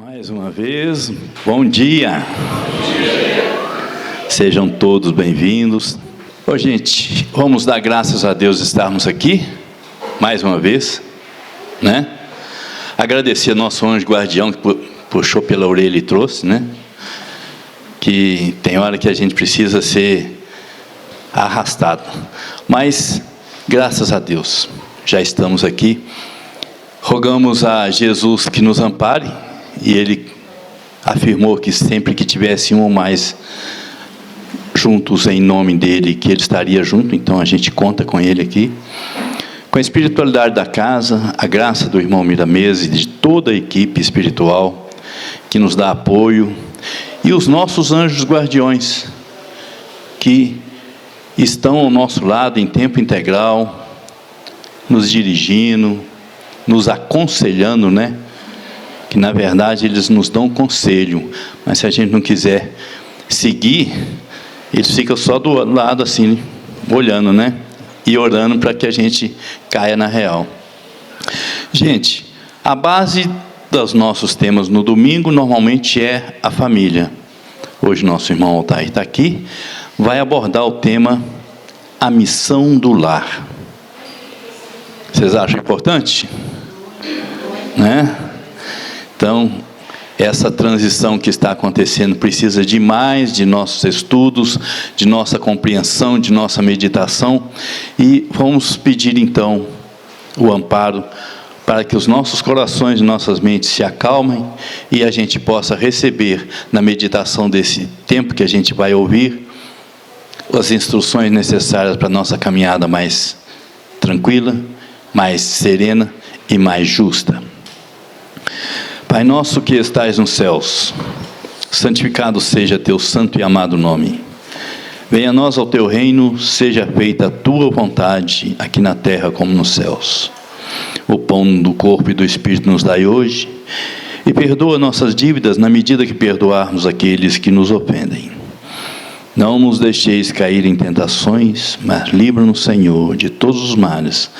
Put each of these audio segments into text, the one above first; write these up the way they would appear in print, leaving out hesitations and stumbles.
Mais uma vez, bom dia. Sejam todos bem-vindos. Ô, gente, vamos dar graças a Deus estarmos aqui, mais uma vez, né? Agradecer ao nosso anjo guardião que puxou pela orelha e trouxe, né? Que tem hora que a gente precisa ser arrastado, mas graças a Deus, já estamos aqui. Rogamos a Jesus que nos ampare, e Ele afirmou que sempre que tivesse um ou mais juntos em nome dEle, que Ele estaria junto, então a gente conta com Ele aqui. Com a espiritualidade da casa, a graça do irmão Miramês e de toda a equipe espiritual que nos dá apoio, e os nossos anjos guardiões, que estão ao nosso lado em tempo integral, nos dirigindo, nos aconselhando, né? Que na verdade eles nos dão conselho, mas se a gente não quiser seguir, eles ficam só do lado assim, olhando, né? E orando para que a gente caia na real. Gente, a base dos nossos temas no domingo normalmente é a família. Hoje nosso irmão Altair está aqui, vai abordar o tema a missão do lar. Vocês acham importante? Né? Então, essa transição que está acontecendo precisa demais de nossos estudos, de nossa compreensão, de nossa meditação, e vamos pedir então o amparo para que os nossos corações e nossas mentes se acalmem e a gente possa receber na meditação desse tempo que a gente vai ouvir as instruções necessárias para a nossa caminhada mais tranquila, mais serena e mais justa. Pai nosso que estais nos céus, santificado seja teu santo e amado nome. Venha a nós ao teu reino, seja feita a tua vontade, aqui na terra como nos céus. O pão do corpo e do Espírito nos dai hoje, e perdoa nossas dívidas na medida que perdoarmos aqueles que nos ofendem. Não nos deixeis cair em tentações, mas livra-nos, Senhor, de todos os males,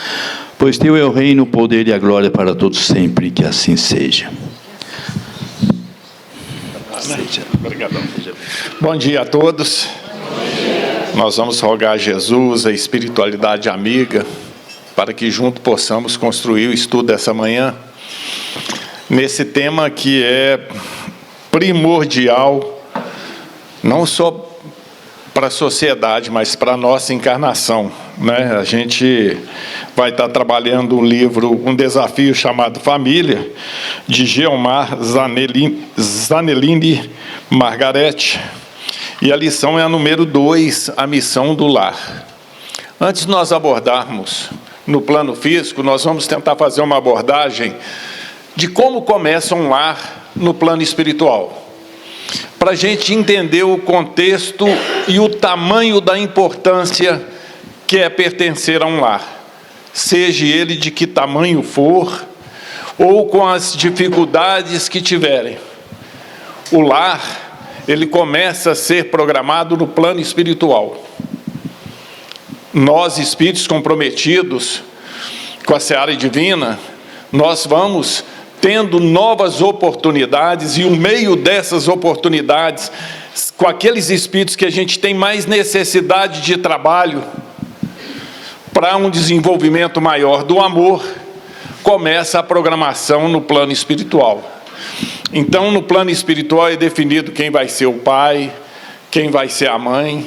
pois teu é o reino, o poder e a glória para todos sempre, que assim seja. Obrigadão. Bom dia a todos. Nós vamos rogar a Jesus, a espiritualidade amiga, para que juntos possamos construir o estudo dessa manhã, nesse tema que é primordial, não só para a sociedade, mas para a nossa encarnação, né? A gente vai estar trabalhando um livro, um desafio chamado Família, de Geomar Zanellini Margarete, e a lição é a número 2, a missão do lar. Antes de nós abordarmos no plano físico, nós vamos tentar fazer uma abordagem de como começa um lar no plano espiritual, para a gente entender o contexto e o tamanho da importância que é pertencer a um lar, seja ele de que tamanho for, ou com as dificuldades que tiverem. O lar, ele começa a ser programado no plano espiritual. Nós, espíritos comprometidos com a seara divina, nós vamos tendo novas oportunidades, e o meio dessas oportunidades, com aqueles espíritos que a gente tem mais necessidade de trabalho, para um desenvolvimento maior do amor, começa a programação no plano espiritual. Então, no plano espiritual é definido quem vai ser o pai, quem vai ser a mãe,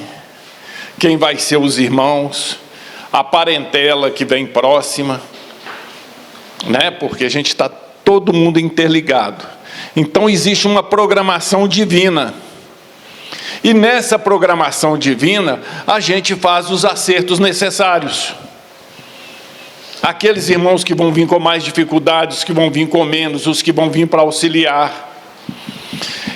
quem vai ser os irmãos, a parentela que vem próxima, né? Porque a gente está todo mundo interligado. Então existe uma programação divina, e nessa programação divina a gente faz os acertos necessários. Aqueles irmãos que vão vir com mais dificuldades, os que vão vir com menos, os que vão vir para auxiliar,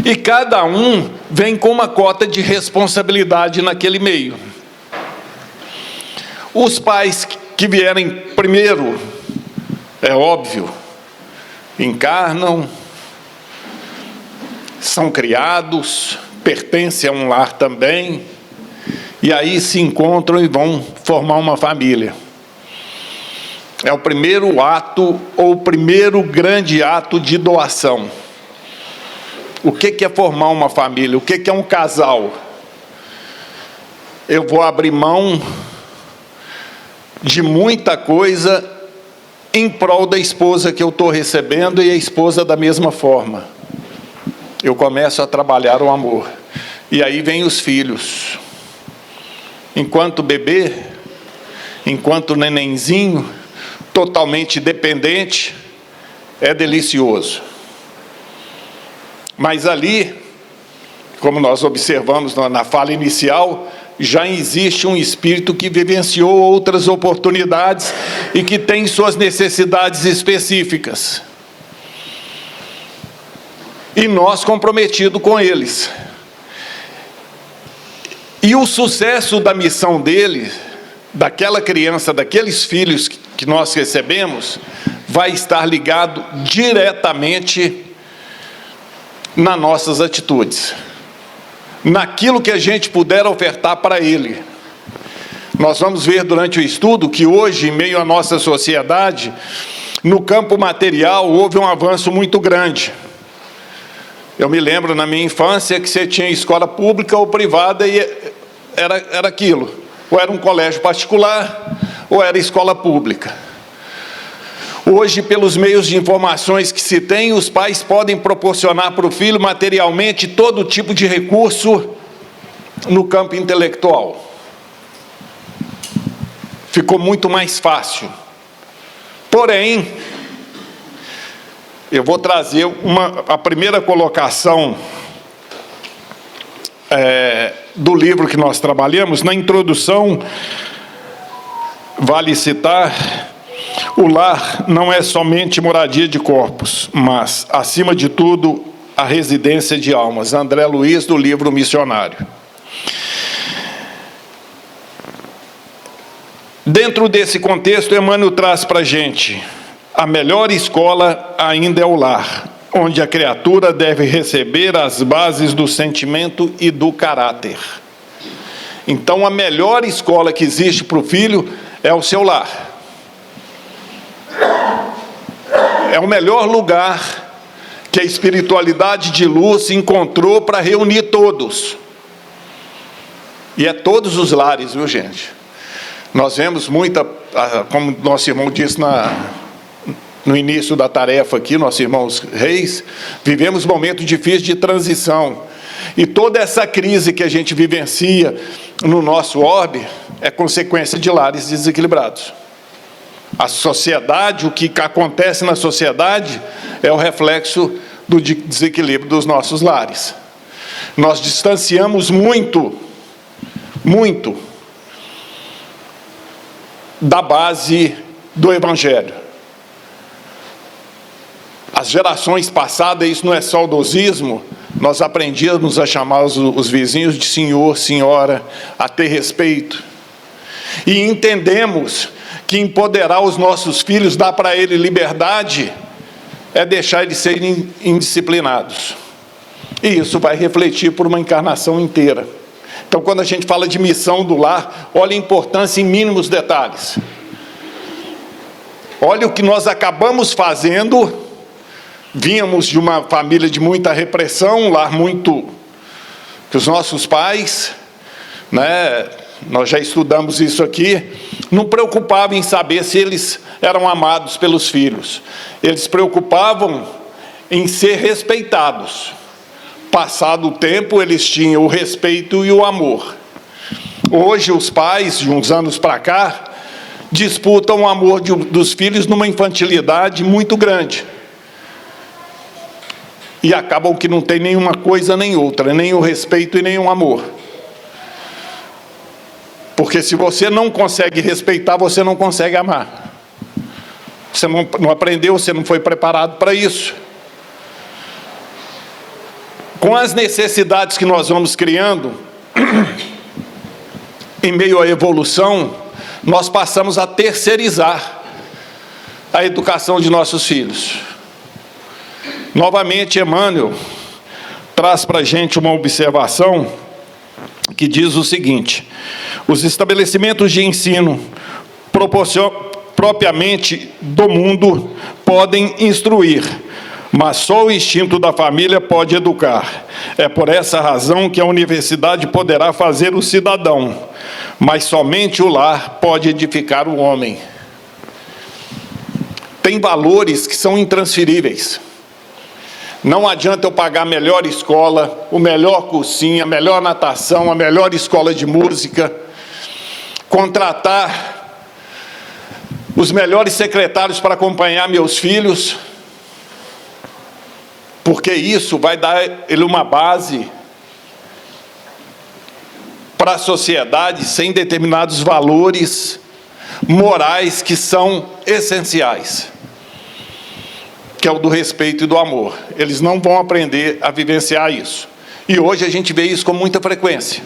e cada um vem com uma cota de responsabilidade naquele meio. Os pais que vierem primeiro, é óbvio, encarnam, são criados, pertencem a um lar também, e aí se encontram e vão formar uma família. É o primeiro ato, ou o primeiro grande ato de doação. O que é formar uma família? O que é um casal? Eu vou abrir mão de muita coisa em prol da esposa que eu estou recebendo e a esposa da mesma forma. Eu começo a trabalhar o amor. E aí vem os filhos. Enquanto bebê, enquanto nenenzinho, totalmente dependente, é delicioso. Mas ali, como nós observamos na fala inicial, já existe um espírito que vivenciou outras oportunidades e que tem suas necessidades específicas. E nós comprometidos com eles. E o sucesso da missão dele, daquela criança, daqueles filhos que nós recebemos, vai estar ligado diretamente nas nossas atitudes, naquilo que a gente puder ofertar para ele. Nós vamos ver durante o estudo que hoje, em meio à nossa sociedade, no campo material, houve um avanço muito grande. Eu me lembro na minha infância que você tinha escola pública ou privada e era aquilo. Ou era um colégio particular, ou era escola pública. Hoje, pelos meios de informações que se tem, os pais podem proporcionar para o filho materialmente todo tipo de recurso no campo intelectual. Ficou muito mais fácil. Porém, eu vou trazer a primeira colocação do livro que nós trabalhamos. Na introdução, vale citar: o lar não é somente moradia de corpos, mas, acima de tudo, a residência de almas. André Luiz, do livro Missionário. Dentro desse contexto, Emmanuel traz para a gente: a melhor escola ainda é o lar, onde a criatura deve receber as bases do sentimento e do caráter. Então, a melhor escola que existe para o filho é o seu lar. É o melhor lugar que a espiritualidade de luz encontrou para reunir todos. E é todos os lares, viu, gente? Nós vemos muita, como nosso irmão disse no início da tarefa aqui, nossos irmãos reis, vivemos momentos difíceis de transição. E toda essa crise que a gente vivencia no nosso orbe é consequência de lares desequilibrados. A sociedade, o que acontece na sociedade, é o reflexo do desequilíbrio dos nossos lares. Nós distanciamos muito da base do Evangelho. As gerações passadas, isso não é saudosismo, nós aprendíamos a chamar os vizinhos de senhor, senhora, a ter respeito. E entendemos que empoderar os nossos filhos, dar para eles liberdade, é deixar eles serem indisciplinados. E isso vai refletir por uma encarnação inteira. Então, quando a gente fala de missão do lar, olha a importância em mínimos detalhes. Olha o que nós acabamos fazendo. Vínhamos de uma família de muita repressão, um lar muito... que os nossos pais, nós já estudamos isso aqui, não preocupavam em saber se eles eram amados pelos filhos. Eles se preocupavam em ser respeitados. Passado o tempo, eles tinham o respeito e o amor. Hoje, os pais, de uns anos para cá, disputam o amor dos filhos numa infantilidade muito grande. E acabam que não tem nenhuma coisa nem outra, nem o respeito e nem o amor. Porque se você não consegue respeitar, você não consegue amar. Você não aprendeu, você não foi preparado para isso. Com as necessidades que nós vamos criando, em meio à evolução, nós passamos a terceirizar a educação de nossos filhos. Novamente, Emmanuel traz para a gente uma observação que diz o seguinte: os estabelecimentos de ensino propriamente do mundo podem instruir, mas só o instinto da família pode educar. É por essa razão que a universidade poderá fazer o cidadão, mas somente o lar pode edificar o homem. Tem valores que são intransferíveis. Não adianta eu pagar a melhor escola, o melhor cursinho, a melhor natação, a melhor escola de música, contratar os melhores secretários para acompanhar meus filhos, porque isso vai dar ele uma base para a sociedade sem determinados valores morais que são essenciais, que é o do respeito e do amor. Eles não vão aprender a vivenciar isso. E hoje a gente vê isso com muita frequência.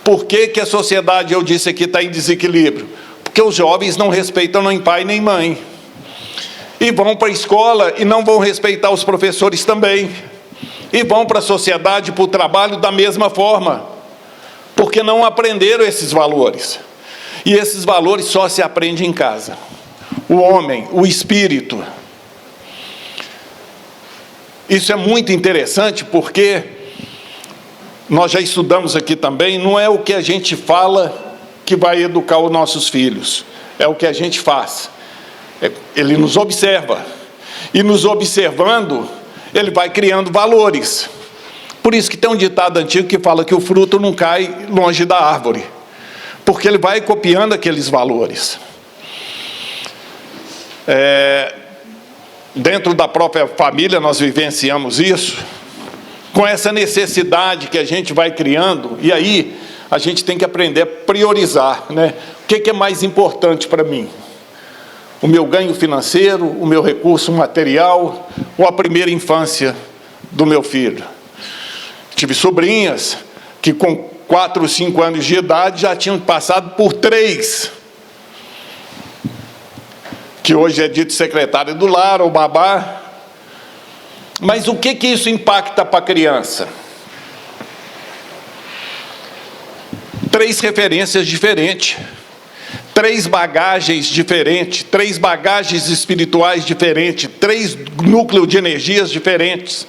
Por que que a sociedade, eu disse aqui, está em desequilíbrio? Porque os jovens não respeitam nem pai nem mãe. E vão para a escola e não vão respeitar os professores também. E vão para a sociedade, para o trabalho da mesma forma. Porque não aprenderam esses valores. E esses valores só se aprendem em casa. O homem, o espírito. Isso é muito interessante porque nós já estudamos aqui também, não é o que a gente fala que vai educar os nossos filhos, é o que a gente faz. Ele nos observa, e nos observando, ele vai criando valores. Por isso que tem um ditado antigo que fala que o fruto não cai longe da árvore, porque ele vai copiando aqueles valores. Dentro da própria família nós vivenciamos isso, com essa necessidade que a gente vai criando, e aí a gente tem que aprender a priorizar, né? O que é mais importante para mim? O meu ganho financeiro, o meu recurso material, ou a primeira infância do meu filho? Tive sobrinhas que com 4 ou 5 anos de idade já tinham passado por 3, que hoje é dito secretário do lar ou babá. Mas o que isso impacta para a criança? 3 referências diferentes, 3 bagagens diferentes, 3 bagagens espirituais diferentes, 3 núcleos de energias diferentes.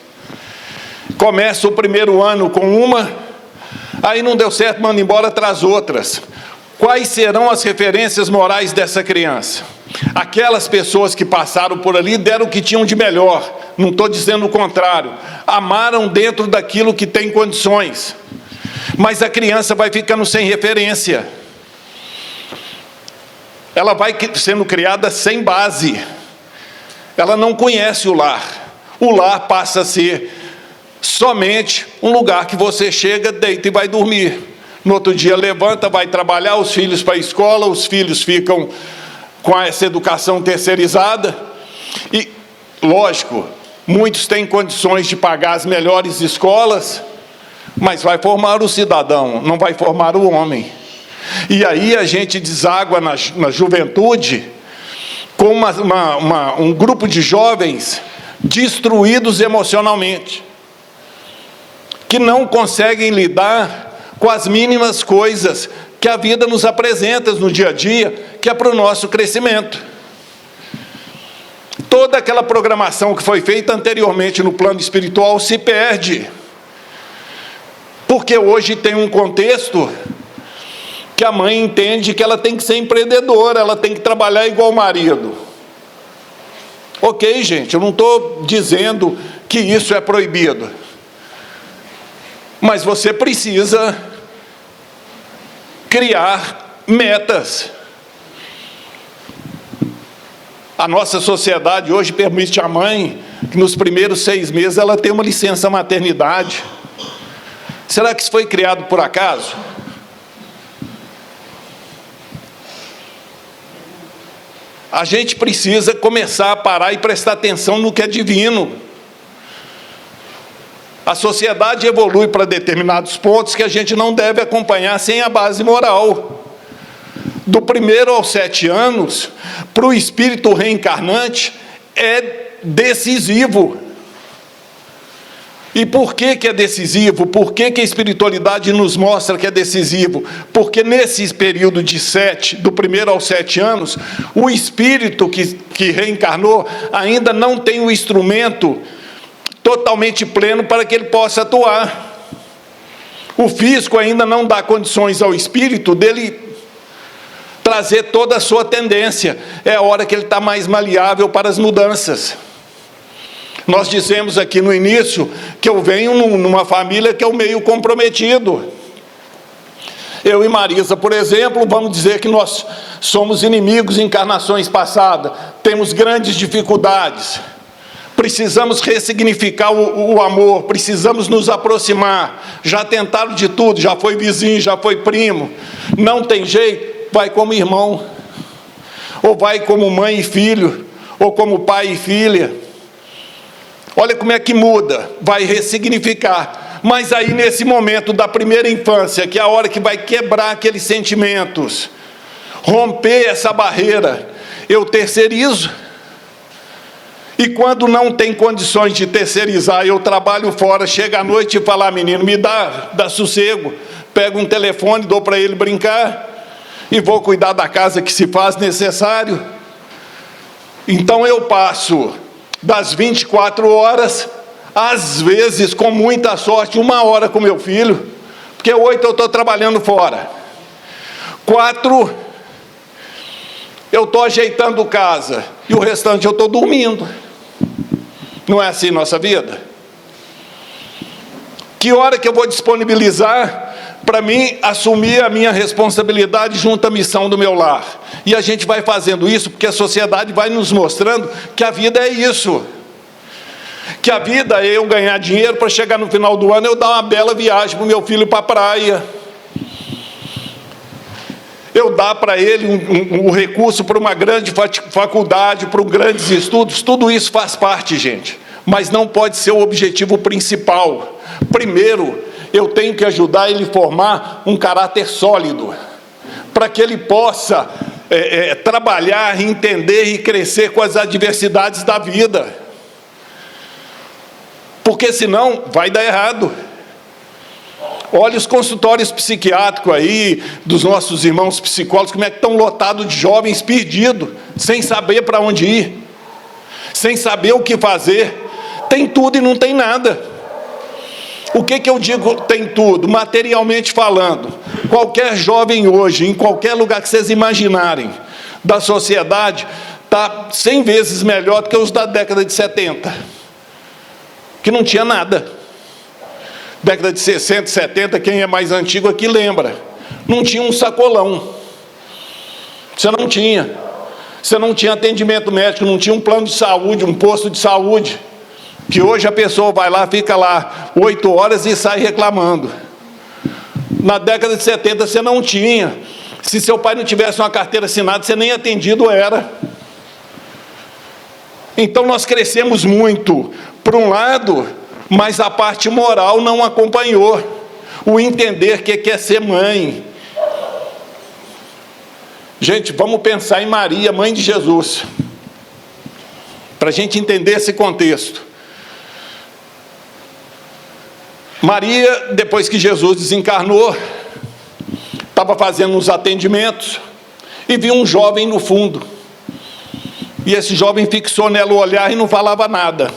Começa o primeiro ano com uma, aí não deu certo, manda embora, traz outras. Quais serão as referências morais dessa criança? Aquelas pessoas que passaram por ali deram o que tinham de melhor, não estou dizendo o contrário, amaram dentro daquilo que tem condições, mas a criança vai ficando sem referência, ela vai sendo criada sem base, ela não conhece o lar passa a ser somente um lugar que você chega, deita e vai dormir, no outro dia levanta, vai trabalhar, os filhos para a escola, os filhos ficam com essa educação terceirizada, e, lógico, muitos têm condições de pagar as melhores escolas, mas vai formar o cidadão, não vai formar o homem. E aí a gente deságua na juventude com um grupo de jovens destruídos emocionalmente, que não conseguem lidar com as mínimas coisas que a vida nos apresenta no dia a dia, que é para o nosso crescimento. Toda aquela programação que foi feita anteriormente no plano espiritual se perde, porque hoje tem um contexto que a mãe entende que ela tem que ser empreendedora, ela tem que trabalhar igual o marido. Ok, gente, eu não estou dizendo que isso é proibido, mas você precisa criar metas. A nossa sociedade hoje permite à mãe que nos primeiros 6 meses ela tenha uma licença maternidade. Será que isso foi criado por acaso? A gente precisa começar a parar e prestar atenção no que é divino. A sociedade evolui para determinados pontos que a gente não deve acompanhar sem a base moral. Do 1º aos 7 anos, para o espírito reencarnante, é decisivo. E por que que é decisivo? Por que que a espiritualidade nos mostra que é decisivo? Porque nesse período de 7, do 1º aos 7 anos, o espírito que reencarnou ainda não tem o instrumento totalmente pleno para que ele possa atuar. O físico ainda não dá condições ao espírito dele trazer toda a sua tendência. É a hora que ele está mais maleável para as mudanças. Nós dizemos aqui no início que eu venho numa família que é o meio comprometido. Eu e Marisa, por exemplo, vamos dizer que nós somos inimigos em encarnações passadas, temos grandes dificuldades, precisamos ressignificar o amor, precisamos nos aproximar. Já tentaram de tudo, já foi vizinho, já foi primo, não tem jeito, vai como irmão, ou vai como mãe e filho, ou como pai e filha. Olha como é que muda, vai ressignificar. Mas aí nesse momento da primeira infância, que é a hora que vai quebrar aqueles sentimentos, romper essa barreira, eu terceirizo. E quando não tem condições de terceirizar, eu trabalho fora, chega à noite e falo, menino, me dá sossego, pego um telefone, dou para ele brincar, e vou cuidar da casa que se faz necessário. Então eu passo das 24 horas, às vezes, com muita sorte, 1 hora com meu filho, porque 8 eu estou trabalhando fora, 4 eu estou ajeitando casa, e o restante eu estou dormindo. Não é assim nossa vida? Que hora que eu vou disponibilizar para mim assumir a minha responsabilidade junto à missão do meu lar? E a gente vai fazendo isso porque a sociedade vai nos mostrando que a vida é isso. Que a vida é eu ganhar dinheiro para chegar no final do ano eu dar uma bela viagem para o meu filho para a praia. Eu dar para ele um recurso para uma grande faculdade, para grandes estudos. Tudo isso faz parte, gente. Mas não pode ser o objetivo principal. Primeiro, eu tenho que ajudar ele a formar um caráter sólido, para que ele possa trabalhar, entender e crescer com as adversidades da vida. Porque senão vai dar errado. Olha os consultórios psiquiátricos aí, dos nossos irmãos psicólogos, como é que estão lotados de jovens perdidos, sem saber para onde ir, sem saber o que fazer. Tem tudo e não tem nada. O que eu digo tem tudo? Materialmente falando, qualquer jovem hoje, em qualquer lugar que vocês imaginarem da sociedade, está 100 vezes melhor do que os da década de 70, que não tinha nada. Década de 60, 70, quem é mais antigo aqui lembra, não tinha um sacolão, você não tinha atendimento médico, não tinha um plano de saúde, um posto de saúde, que hoje a pessoa vai lá, fica lá 8 horas e sai reclamando. Na década de 70 você não tinha. Se seu pai não tivesse uma carteira assinada, você nem atendido era. Então nós crescemos muito, por um lado, mas a parte moral não acompanhou. O entender que é ser mãe. Gente, vamos pensar em Maria, mãe de Jesus, para a gente entender esse contexto. Maria, depois que Jesus desencarnou, estava fazendo uns atendimentos e viu um jovem no fundo. E esse jovem fixou nela o olhar e não falava nada.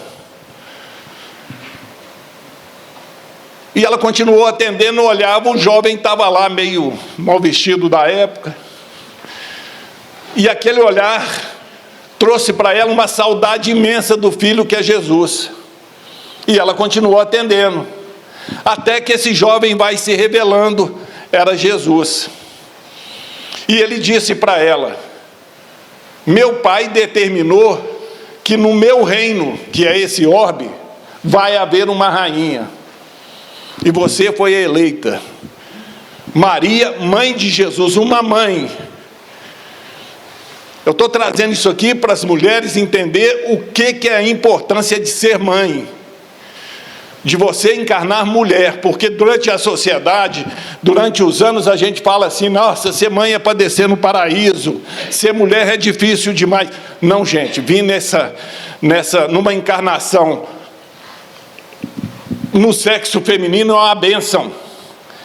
E ela continuou atendendo, olhava, o jovem estava lá meio mal vestido da época. E aquele olhar trouxe para ela uma saudade imensa do filho que é Jesus. E ela continuou atendendo. Até que esse jovem vai se revelando, era Jesus. E ele disse para ela, meu pai determinou que no meu reino, que é esse orbe, vai haver uma rainha. E você foi eleita. Maria, mãe de Jesus, uma mãe. Eu estou trazendo isso aqui para as mulheres entender o que é a importância de ser mãe. De você encarnar mulher, porque durante a sociedade, durante os anos a gente fala assim, nossa, ser mãe é para descer no paraíso, ser mulher é difícil demais. Não, gente, vim numa encarnação no sexo feminino é uma bênção.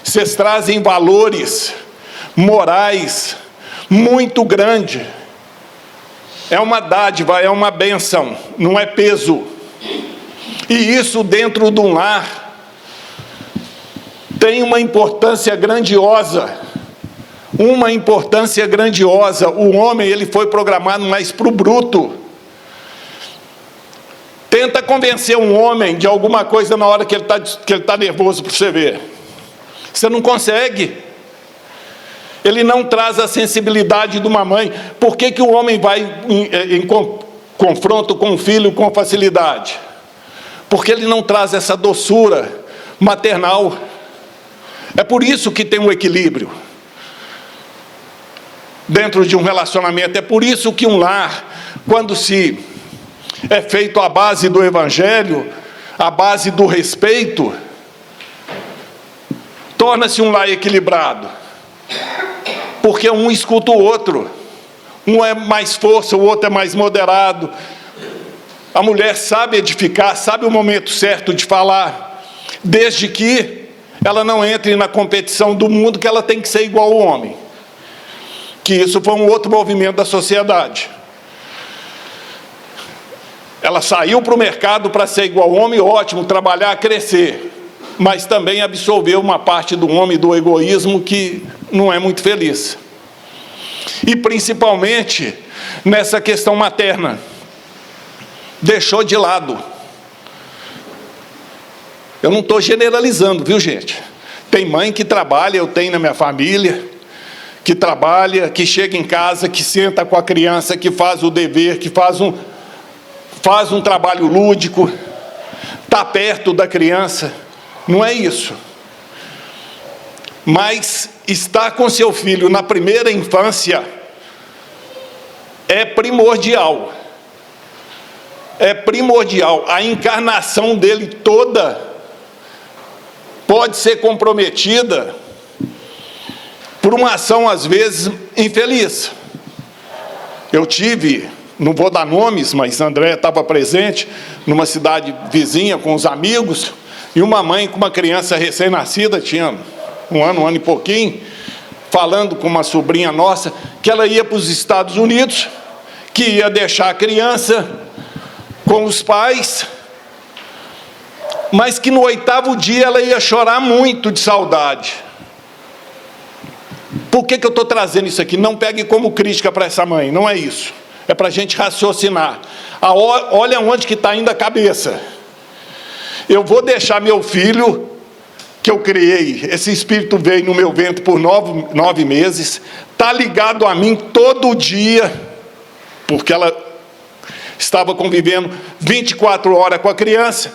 Vocês trazem valores morais muito grande. É uma dádiva, é uma bênção, não é peso. E isso dentro de um lar tem uma importância grandiosa. Uma importância grandiosa. O homem, ele foi programado mais para o bruto. Tenta convencer um homem de alguma coisa na hora que ele está nervoso para você ver. Você não consegue. Ele não traz a sensibilidade de uma mãe. Por que o homem vai em confronto com o filho com facilidade? Porque ele não traz essa doçura maternal. É por isso que tem um equilíbrio dentro de um relacionamento. É por isso que um lar, quando se é feito à base do evangelho, à base do respeito, torna-se um lar equilibrado. Porque um escuta o outro. Um é mais força, o outro é mais moderado. A mulher sabe edificar, sabe o momento certo de falar, desde que ela não entre na competição do mundo, que ela tem que ser igual ao homem. Que isso foi um outro movimento da sociedade. Ela saiu para o mercado para ser igual ao homem, ótimo, trabalhar, crescer. Mas também absorveu uma parte do homem, do egoísmo, que não é muito feliz. E principalmente nessa questão materna. Deixou de lado. Eu não estou generalizando, viu, gente? Tem mãe que trabalha, eu tenho na minha família, que trabalha, que chega em casa, que senta com a criança, que faz o dever, que faz um trabalho lúdico, está perto da criança. Não é isso. Mas estar com seu filho na primeira infância é primordial. É primordial. A encarnação dele toda pode ser comprometida por uma ação, às vezes, infeliz. Eu tive, não vou dar nomes, mas André estava presente, numa cidade vizinha com os amigos, e uma mãe com uma criança recém-nascida, tinha um ano e pouquinho, falando com uma sobrinha nossa, que ela ia para os Estados Unidos, que ia deixar a criança com os pais, mas que no 8º dia ela ia chorar muito de saudade. Por que eu estou trazendo isso aqui? Não pegue como crítica para essa mãe, não é isso. É para a gente raciocinar. Olha onde que está indo a cabeça. Eu vou deixar meu filho, que eu criei, esse espírito veio no meu ventre por 9 meses, está ligado a mim todo dia, porque ela estava convivendo 24 horas com a criança.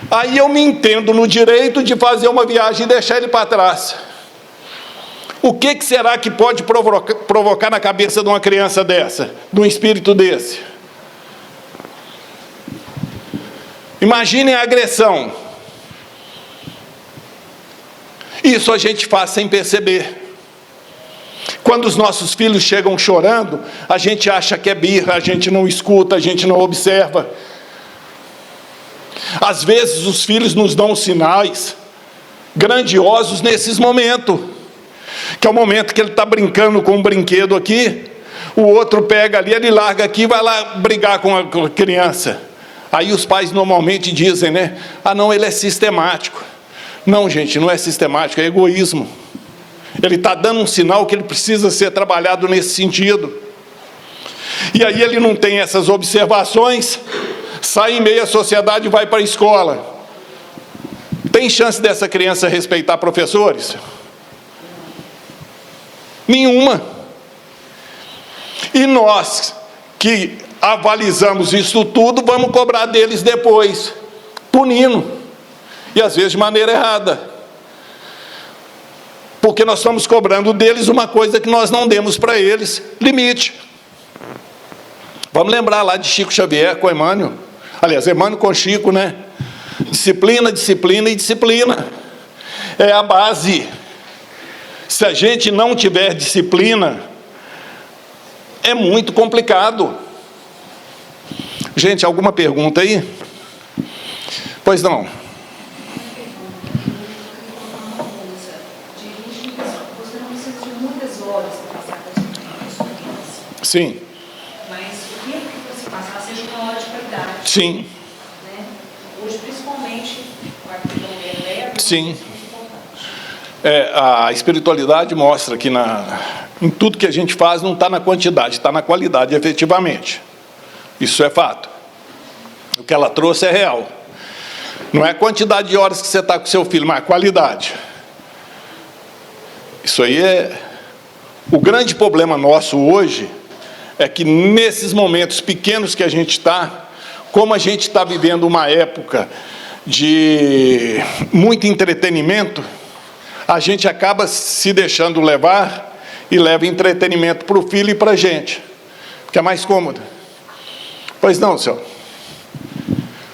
Aí eu me entendo no direito de fazer uma viagem e deixar ele para trás. O que será que pode provocar na cabeça de uma criança dessa, de um espírito desse? Imaginem a agressão. Isso a gente faz sem perceber. Quando os nossos filhos chegam chorando, a gente acha que é birra, a gente não escuta, a gente não observa. Às vezes os filhos nos dão sinais grandiosos nesses momentos. Que é o momento que ele está brincando com um brinquedo aqui, o outro pega ali, ele larga aqui e vai lá brigar com a criança. Aí os pais normalmente dizem, né? Ah, não, ele é sistemático. Não, gente, não é sistemático, é egoísmo. Ele está dando um sinal que ele precisa ser trabalhado nesse sentido. E aí ele não tem essas observações, sai em meio à sociedade e vai para a escola. Tem chance dessa criança respeitar professores? Nenhuma. E nós, que avalizamos isso tudo, vamos cobrar deles depois, punindo. E às vezes de maneira errada. Porque nós estamos cobrando deles uma coisa que nós não demos para eles, limite. Vamos lembrar lá de Chico Xavier com Emmanuel. Aliás, Emmanuel com Chico, né? Disciplina, disciplina e disciplina. É a base. Se a gente não tiver disciplina, é muito complicado. Gente, alguma pergunta aí? Pois não. Sim. Mas o tempo que você passar seja uma hora de qualidade. Sim. Né? Hoje, principalmente, o arquivo leve, Sim. A espiritualidade mostra que em tudo que a gente faz não está na quantidade, está na qualidade, efetivamente. Isso é fato. O que ela trouxe é real. Não é a quantidade de horas que você está com seu filho, mas a qualidade. Isso aí é... O grande problema nosso hoje é que nesses momentos pequenos que a gente está, como a gente está vivendo uma época de muito entretenimento, a gente acaba se deixando levar e leva entretenimento para o filho e para a gente, que é mais cômodo. Pois não, senhor?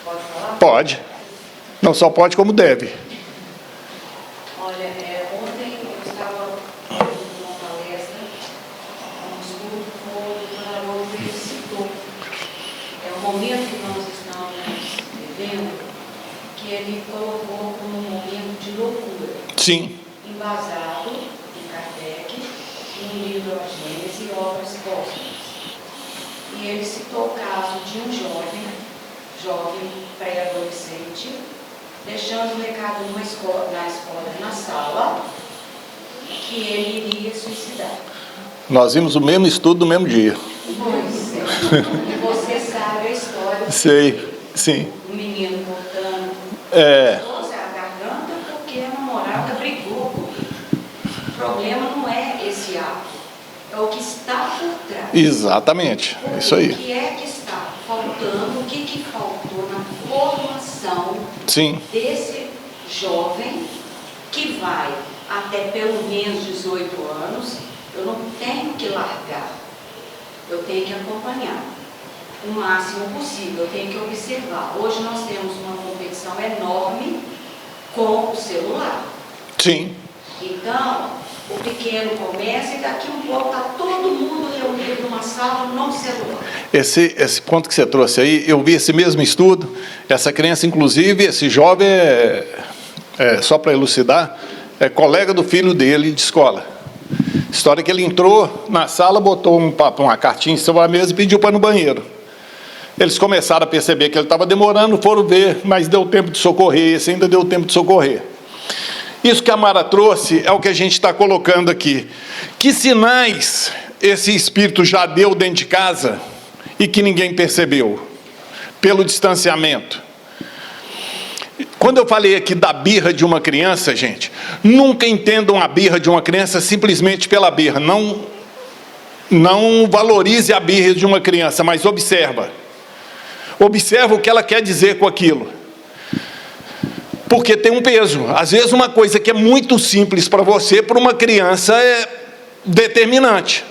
Pode falar? Pode. Não só pode, como deve. Olha, ontem eu estava numa palestra, um estudo com o doutor Haroldo, ele citou. É o momento que nós estamos vivendo, que ele colocou como um momento de loucura. Sim. Embasado em Kardec, no livro A Gênese e Obras Póstumas. E ele citou o caso de um jovem pré-adolescente, deixando um recado na sala, que ele iria suicidar. Nós vimos o mesmo estudo no mesmo dia. Pois é. E você sabe a história. Sei, sim. O menino voltando. Trouxe a garganta porque a namorada brigou com ele. O problema não é esse ato, é o que está por trás. Exatamente, é isso aí. O que é que está faltando, o que faltou na formação Sim. desse jovem que vai até pelo menos 18 anos. Eu não tenho que largar, eu tenho que acompanhar o máximo possível, eu tenho que observar. Hoje nós temos uma competição enorme com o celular. Sim. Então, o pequeno começa e daqui um pouco está todo mundo reunido numa sala no celular. Esse ponto que você trouxe aí, eu vi esse mesmo estudo, essa criança, inclusive, esse jovem, só para elucidar, é colega do filho dele de escola. História que ele entrou na sala, botou uma cartinha em cima da mesa e pediu para ir no banheiro. Eles começaram a perceber que ele estava demorando, foram ver, mas deu tempo de socorrer, esse ainda deu tempo de socorrer. Isso que a Mara trouxe é o que a gente está colocando aqui. Que sinais esse espírito já deu dentro de casa e que ninguém percebeu? Pelo distanciamento. Quando eu falei aqui da birra de uma criança, gente, nunca entendam a birra de uma criança simplesmente pela birra. Não valorize a birra de uma criança, mas observa. Observa o que ela quer dizer com aquilo. Porque tem um peso. Às vezes uma coisa que é muito simples para você, para uma criança é determinante.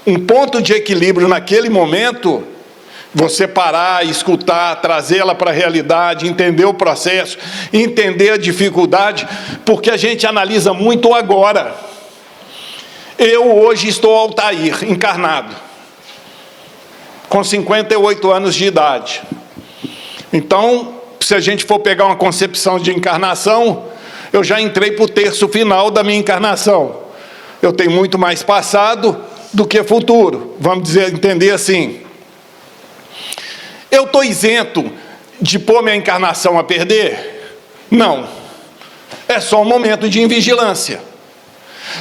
Um ponto de equilíbrio naquele momento, você parar, escutar, trazê-la para a realidade, entender o processo, entender a dificuldade, porque a gente analisa muito agora. Eu hoje estou Altair, encarnado, com 58 anos de idade. Então, se a gente for pegar uma concepção de encarnação, eu já entrei para o terço final da minha encarnação. Eu tenho muito mais passado do que futuro, vamos entender assim. Eu estou isento de pôr minha encarnação a perder? Não. É só um momento de invigilância.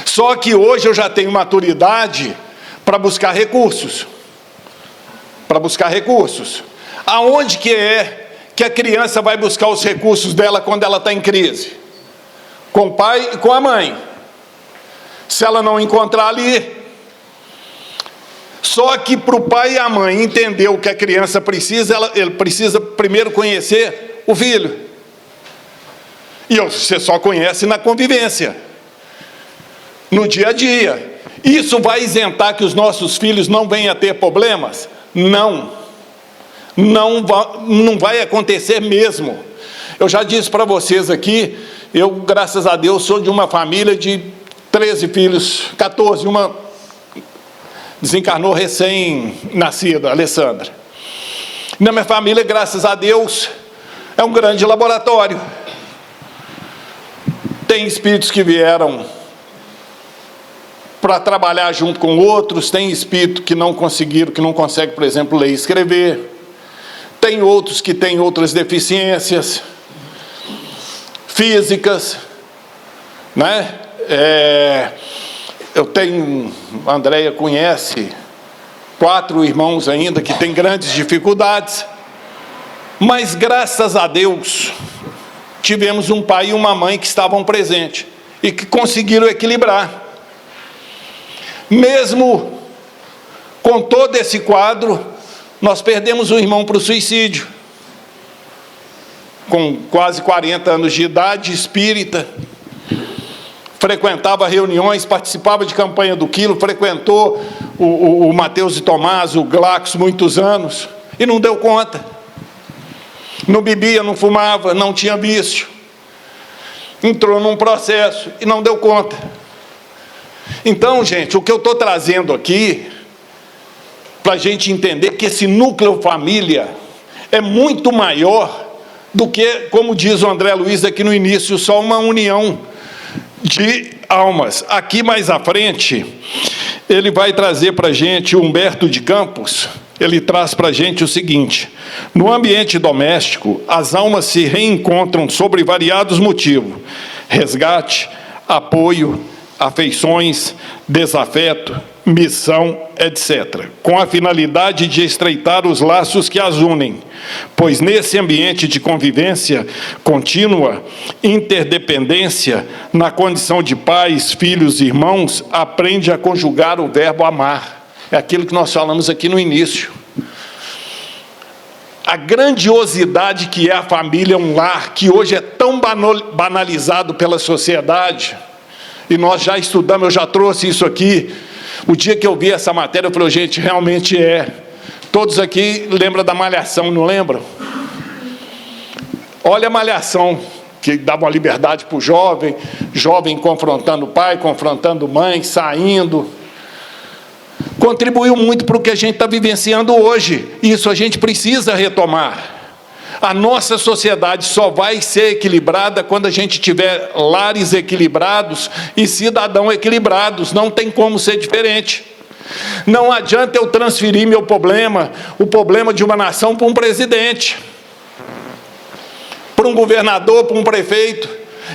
Só que hoje eu já tenho maturidade para buscar recursos. Para buscar recursos. Aonde que é que a criança vai buscar os recursos dela quando ela está em crise? Com o pai e com a mãe. Se ela não encontrar ali... Só que para o pai e a mãe entender o que a criança precisa, ele precisa primeiro conhecer o filho. E você só conhece na convivência, no dia a dia. Isso vai isentar que os nossos filhos não venham a ter problemas? Não. Não vai acontecer mesmo. Eu já disse para vocês aqui, eu, graças a Deus, sou de uma família de 13 filhos, 14, uma... desencarnou recém-nascida, Alessandra. Na minha família, graças a Deus, é um grande laboratório. Tem espíritos que vieram para trabalhar junto com outros, tem espírito que não conseguiram, que não consegue, por exemplo, ler e escrever. Tem outros que têm outras deficiências físicas, né? Eu tenho, a Andréia conhece 4 irmãos ainda que têm grandes dificuldades, mas graças a Deus tivemos um pai e uma mãe que estavam presentes e que conseguiram equilibrar. Mesmo com todo esse quadro, nós perdemos um irmão para o suicídio, com quase 40 anos de idade, espírita, frequentava reuniões, participava de campanha do Quilo, frequentou o Mateus e Tomás, o Glacos, muitos anos, e não deu conta. Não bebia, não fumava, não tinha vício. Entrou num processo e não deu conta. Então, gente, o que eu estou trazendo aqui, para a gente entender que esse núcleo família é muito maior do que, como diz o André Luiz aqui no início, só uma união de almas. Aqui mais à frente, ele vai trazer para a gente, Humberto de Campos, ele traz para a gente o seguinte: no ambiente doméstico, as almas se reencontram sobre variados motivos: resgate, apoio, afeições, desafeto, missão, etc., com a finalidade de estreitar os laços que as unem, pois nesse ambiente de convivência contínua, interdependência, na condição de pais, filhos e irmãos, aprende a conjugar o verbo amar. É aquilo que nós falamos aqui no início. A grandiosidade que é a família, um lar, que hoje é tão banalizado pela sociedade, e nós já estudamos, eu já trouxe isso aqui. O dia que eu vi essa matéria, eu falei, gente, realmente é. Todos aqui lembram da Malhação, não lembram? Olha a Malhação, que dava uma liberdade para o jovem, jovem confrontando o pai, confrontando mãe, saindo. Contribuiu muito para o que a gente está vivenciando hoje. Isso a gente precisa retomar. A nossa sociedade só vai ser equilibrada quando a gente tiver lares equilibrados e cidadãos equilibrados. Não tem como ser diferente. Não adianta eu transferir meu problema, o problema de uma nação, para um presidente, para um governador, para um prefeito.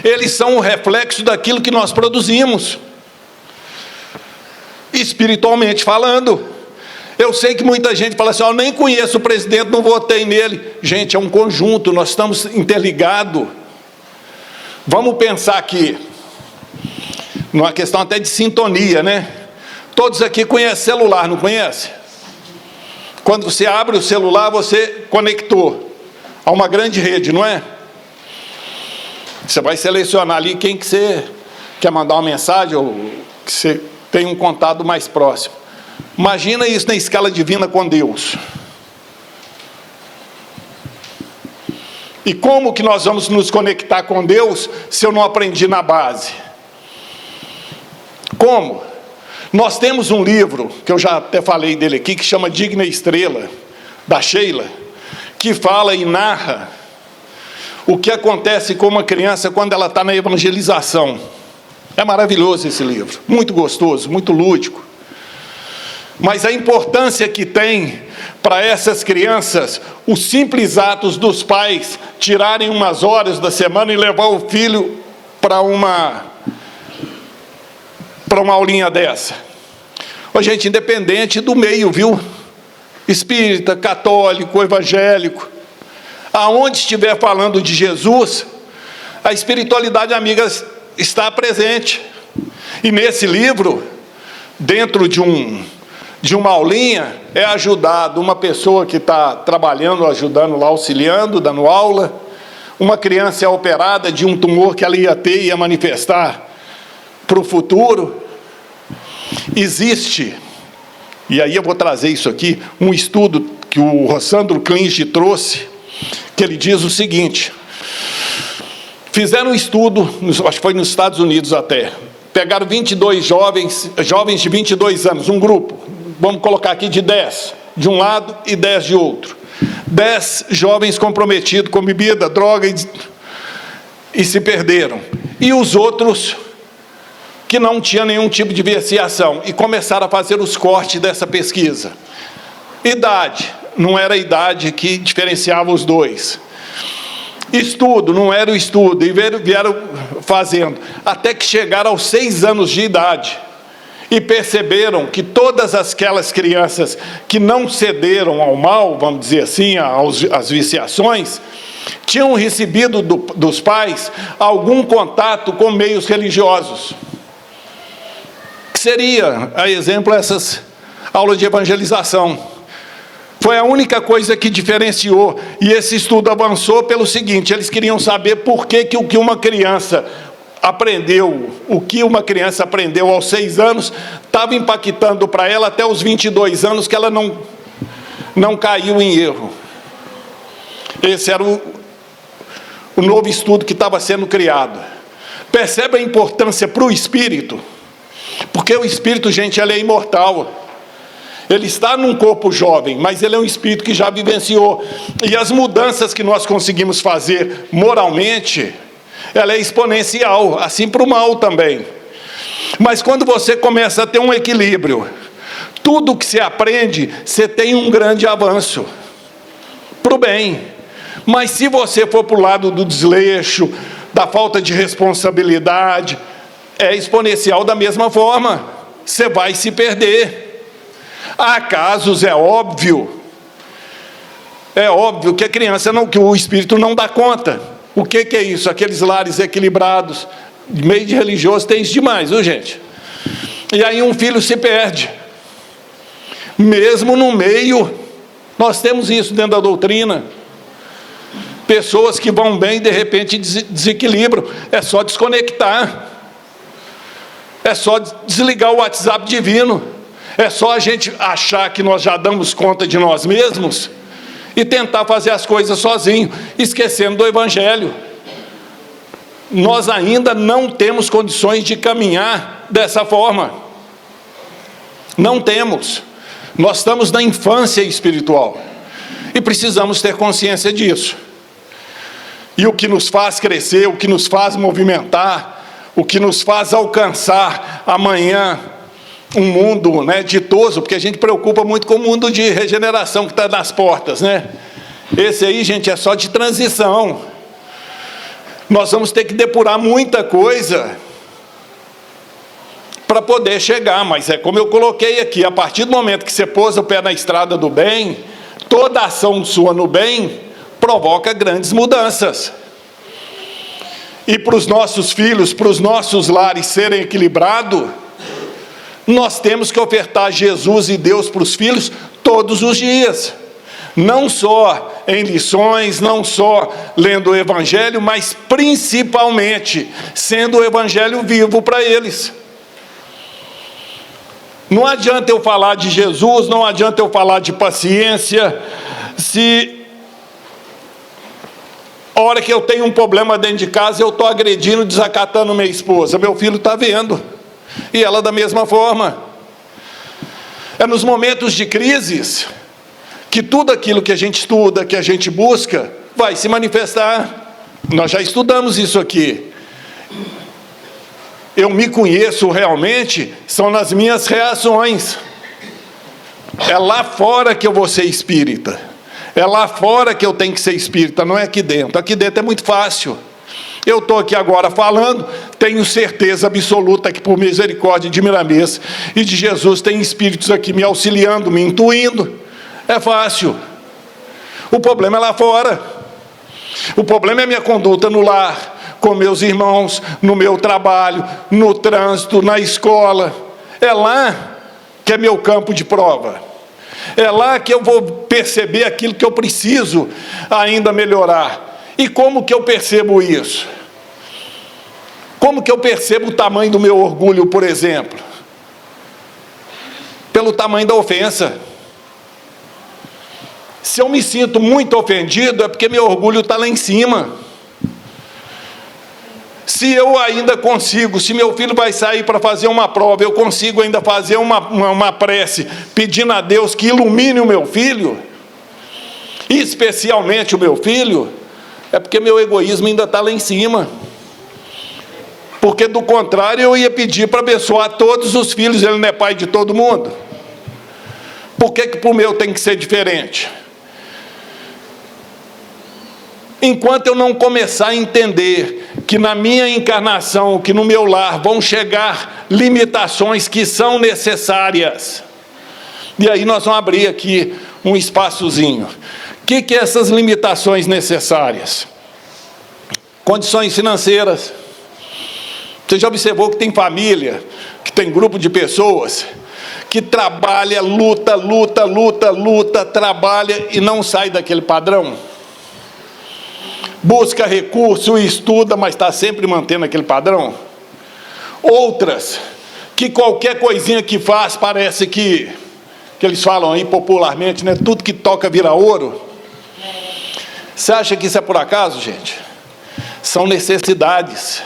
Eles são o reflexo daquilo que nós produzimos, espiritualmente falando. Eu sei que muita gente fala assim, eu nem conheço o presidente, não votei nele. Gente, é um conjunto, nós estamos interligados. Vamos pensar aqui, numa questão até de sintonia, né? Todos aqui conhecem celular, não conhecem? Quando você abre o celular, você conectou a uma grande rede, não é? Você vai selecionar ali quem que você quer mandar uma mensagem, ou que você tem um contato mais próximo. Imagina isso na escala divina com Deus. E como que nós vamos nos conectar com Deus se eu não aprendi na base? Como? Nós temos um livro, que eu já até falei dele aqui, que chama Digna Estrela, da Sheila, que fala e narra o que acontece com uma criança quando ela está na evangelização. É maravilhoso esse livro, muito gostoso, muito lúdico. Mas a importância que tem para essas crianças, os simples atos dos pais tirarem umas horas da semana e levar o filho para uma aulinha dessa. Ô, gente, independente do meio, viu? Espírita, católico, evangélico, aonde estiver falando de Jesus, a espiritualidade amiga está presente. E nesse livro, dentro de uma aulinha, é ajudado uma pessoa que está trabalhando, ajudando lá, auxiliando, dando aula. Uma criança é operada de um tumor que ela ia ter e ia manifestar para o futuro. Existe, e aí eu vou trazer isso aqui, um estudo que o Rossandro Klinge trouxe, que ele diz o seguinte: fizeram um estudo, acho que foi nos Estados Unidos até, pegaram 22 jovens de 22 anos, um grupo, vamos colocar aqui de 10 de um lado e 10 de outro. 10 jovens comprometidos com bebida, droga e se perderam. E os outros que não tinha nenhum tipo de viciação, e começaram a fazer os cortes dessa pesquisa. Idade, não era a idade que diferenciava os dois. Estudo, não era o estudo, e vieram fazendo, até que chegaram aos 6 anos de idade, e perceberam que todas aquelas crianças que não cederam ao mal, vamos dizer assim, às viciações, tinham recebido dos pais algum contato com meios religiosos. Que seria, a exemplo, essas aulas de evangelização. Foi a única coisa que diferenciou, e esse estudo avançou pelo seguinte: eles queriam saber por que o que uma criança aprendeu, aos 6 anos, estava impactando para ela até os 22 anos, que ela não caiu em erro. Esse era o novo estudo que estava sendo criado. Percebe a importância para o espírito? Porque o espírito, gente, ele é imortal. Ele está num corpo jovem, mas ele é um espírito que já vivenciou. E as mudanças que nós conseguimos fazer moralmente, ela é exponencial, assim para o mal também. Mas quando você começa a ter um equilíbrio, tudo que você aprende, você tem um grande avanço para o bem. Mas se você for para o lado do desleixo, da falta de responsabilidade, é exponencial da mesma forma. Você vai se perder. Há casos, é óbvio que a criança que o espírito não dá conta. O que é isso? Aqueles lares equilibrados, meio de religioso, tem isso demais, viu, gente? E aí um filho se perde. Mesmo no meio, nós temos isso dentro da doutrina. Pessoas que vão bem, de repente desequilibram. É só desconectar. É só desligar o WhatsApp divino. É só a gente achar que nós já damos conta de nós mesmos e tentar fazer as coisas sozinho, esquecendo do Evangelho. Nós ainda não temos condições de caminhar dessa forma. Não temos. Nós estamos na infância espiritual e precisamos ter consciência disso. E o que nos faz crescer, o que nos faz movimentar, o que nos faz alcançar amanhã um mundo, ditoso, porque a gente preocupa muito com o mundo de regeneração que está nas portas, Esse aí, gente, é só de transição. Nós vamos ter que depurar muita coisa para poder chegar, mas é como eu coloquei aqui, a partir do momento que você pôs o pé na estrada do bem, toda ação sua no bem provoca grandes mudanças. E para os nossos filhos, para os nossos lares serem equilibrados, nós temos que ofertar Jesus e Deus para os filhos todos os dias. Não só em lições, não só lendo o Evangelho, mas principalmente sendo o Evangelho vivo para eles. Não adianta eu falar de Jesus, não adianta eu falar de paciência, se a hora que eu tenho um problema dentro de casa, eu estou agredindo, desacatando minha esposa. Meu filho está vendo. E ela da mesma forma. É nos momentos de crises que tudo aquilo que a gente estuda, que a gente busca, vai se manifestar. Nós já estudamos isso aqui. Eu me conheço realmente, são nas minhas reações. É lá fora que eu vou ser espírita. É lá fora que eu tenho que ser espírita, não é aqui dentro. Aqui dentro é muito fácil. Eu estou aqui agora falando, tenho certeza absoluta que por misericórdia de Miramês e de Jesus tem espíritos aqui me auxiliando, me intuindo. É fácil. O problema é lá fora. O problema é minha conduta no lar, com meus irmãos, no meu trabalho, no trânsito, na escola. É lá que é meu campo de prova. É lá que eu vou perceber aquilo que eu preciso ainda melhorar. E como que eu percebo isso? Como que eu percebo o tamanho do meu orgulho, por exemplo? Pelo tamanho da ofensa. Se eu me sinto muito ofendido, é porque meu orgulho está lá em cima. Se eu ainda consigo, se meu filho vai sair para fazer uma prova, eu consigo ainda fazer uma prece, pedindo a Deus que ilumine o meu filho, especialmente o meu filho, é porque meu egoísmo ainda está lá em cima. Porque do contrário eu ia pedir para abençoar todos os filhos, ele não é pai de todo mundo. Por que para o meu tem que ser diferente? Enquanto eu não começar a entender que na minha encarnação, que no meu lar vão chegar limitações que são necessárias. E aí nós vamos abrir aqui um espaçozinho. O que é essas limitações necessárias? Condições financeiras. Você já observou que tem família, que tem grupo de pessoas que trabalha, luta, trabalha e não sai daquele padrão? Busca recurso, estuda, mas está sempre mantendo aquele padrão? Outras, que qualquer coisinha que faz parece que eles falam aí popularmente, né? Tudo que toca vira ouro. Você acha que isso é por acaso, gente? São necessidades.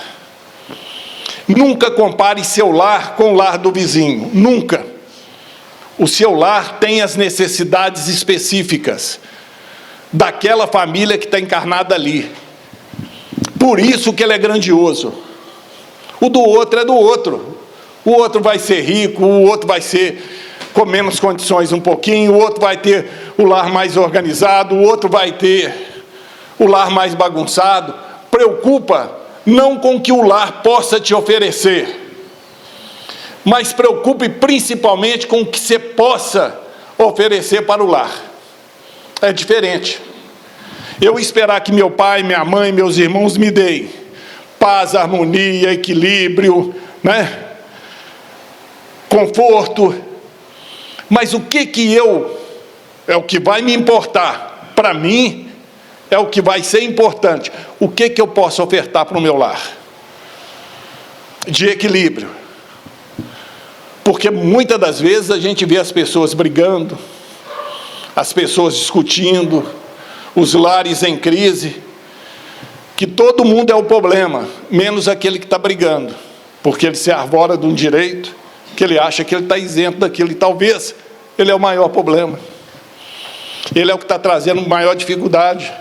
Nunca compare seu lar com o lar do vizinho, nunca. O seu lar tem as necessidades específicas daquela família que está encarnada ali. Por isso que ele é grandioso. O do outro é do outro. O outro vai ser rico, o outro vai ser com menos condições um pouquinho, o outro vai ter o lar mais organizado, o outro vai ter o lar mais bagunçado. Preocupa não com o que o lar possa te oferecer, mas preocupe principalmente com o que você possa oferecer para o lar. É diferente. Eu esperar que meu pai, minha mãe, meus irmãos me deem paz, harmonia, equilíbrio, né? Conforto. Mas o que é o que vai me importar? Para mim, é o que vai ser importante. O que eu posso ofertar para o meu lar? De equilíbrio. Porque muitas das vezes a gente vê as pessoas brigando, as pessoas discutindo, os lares em crise, que todo mundo é o problema, menos aquele que está brigando, porque ele se arvora de um direito, que ele acha que ele está isento daquilo, e talvez ele é o maior problema. Ele é o que está trazendo maior dificuldade.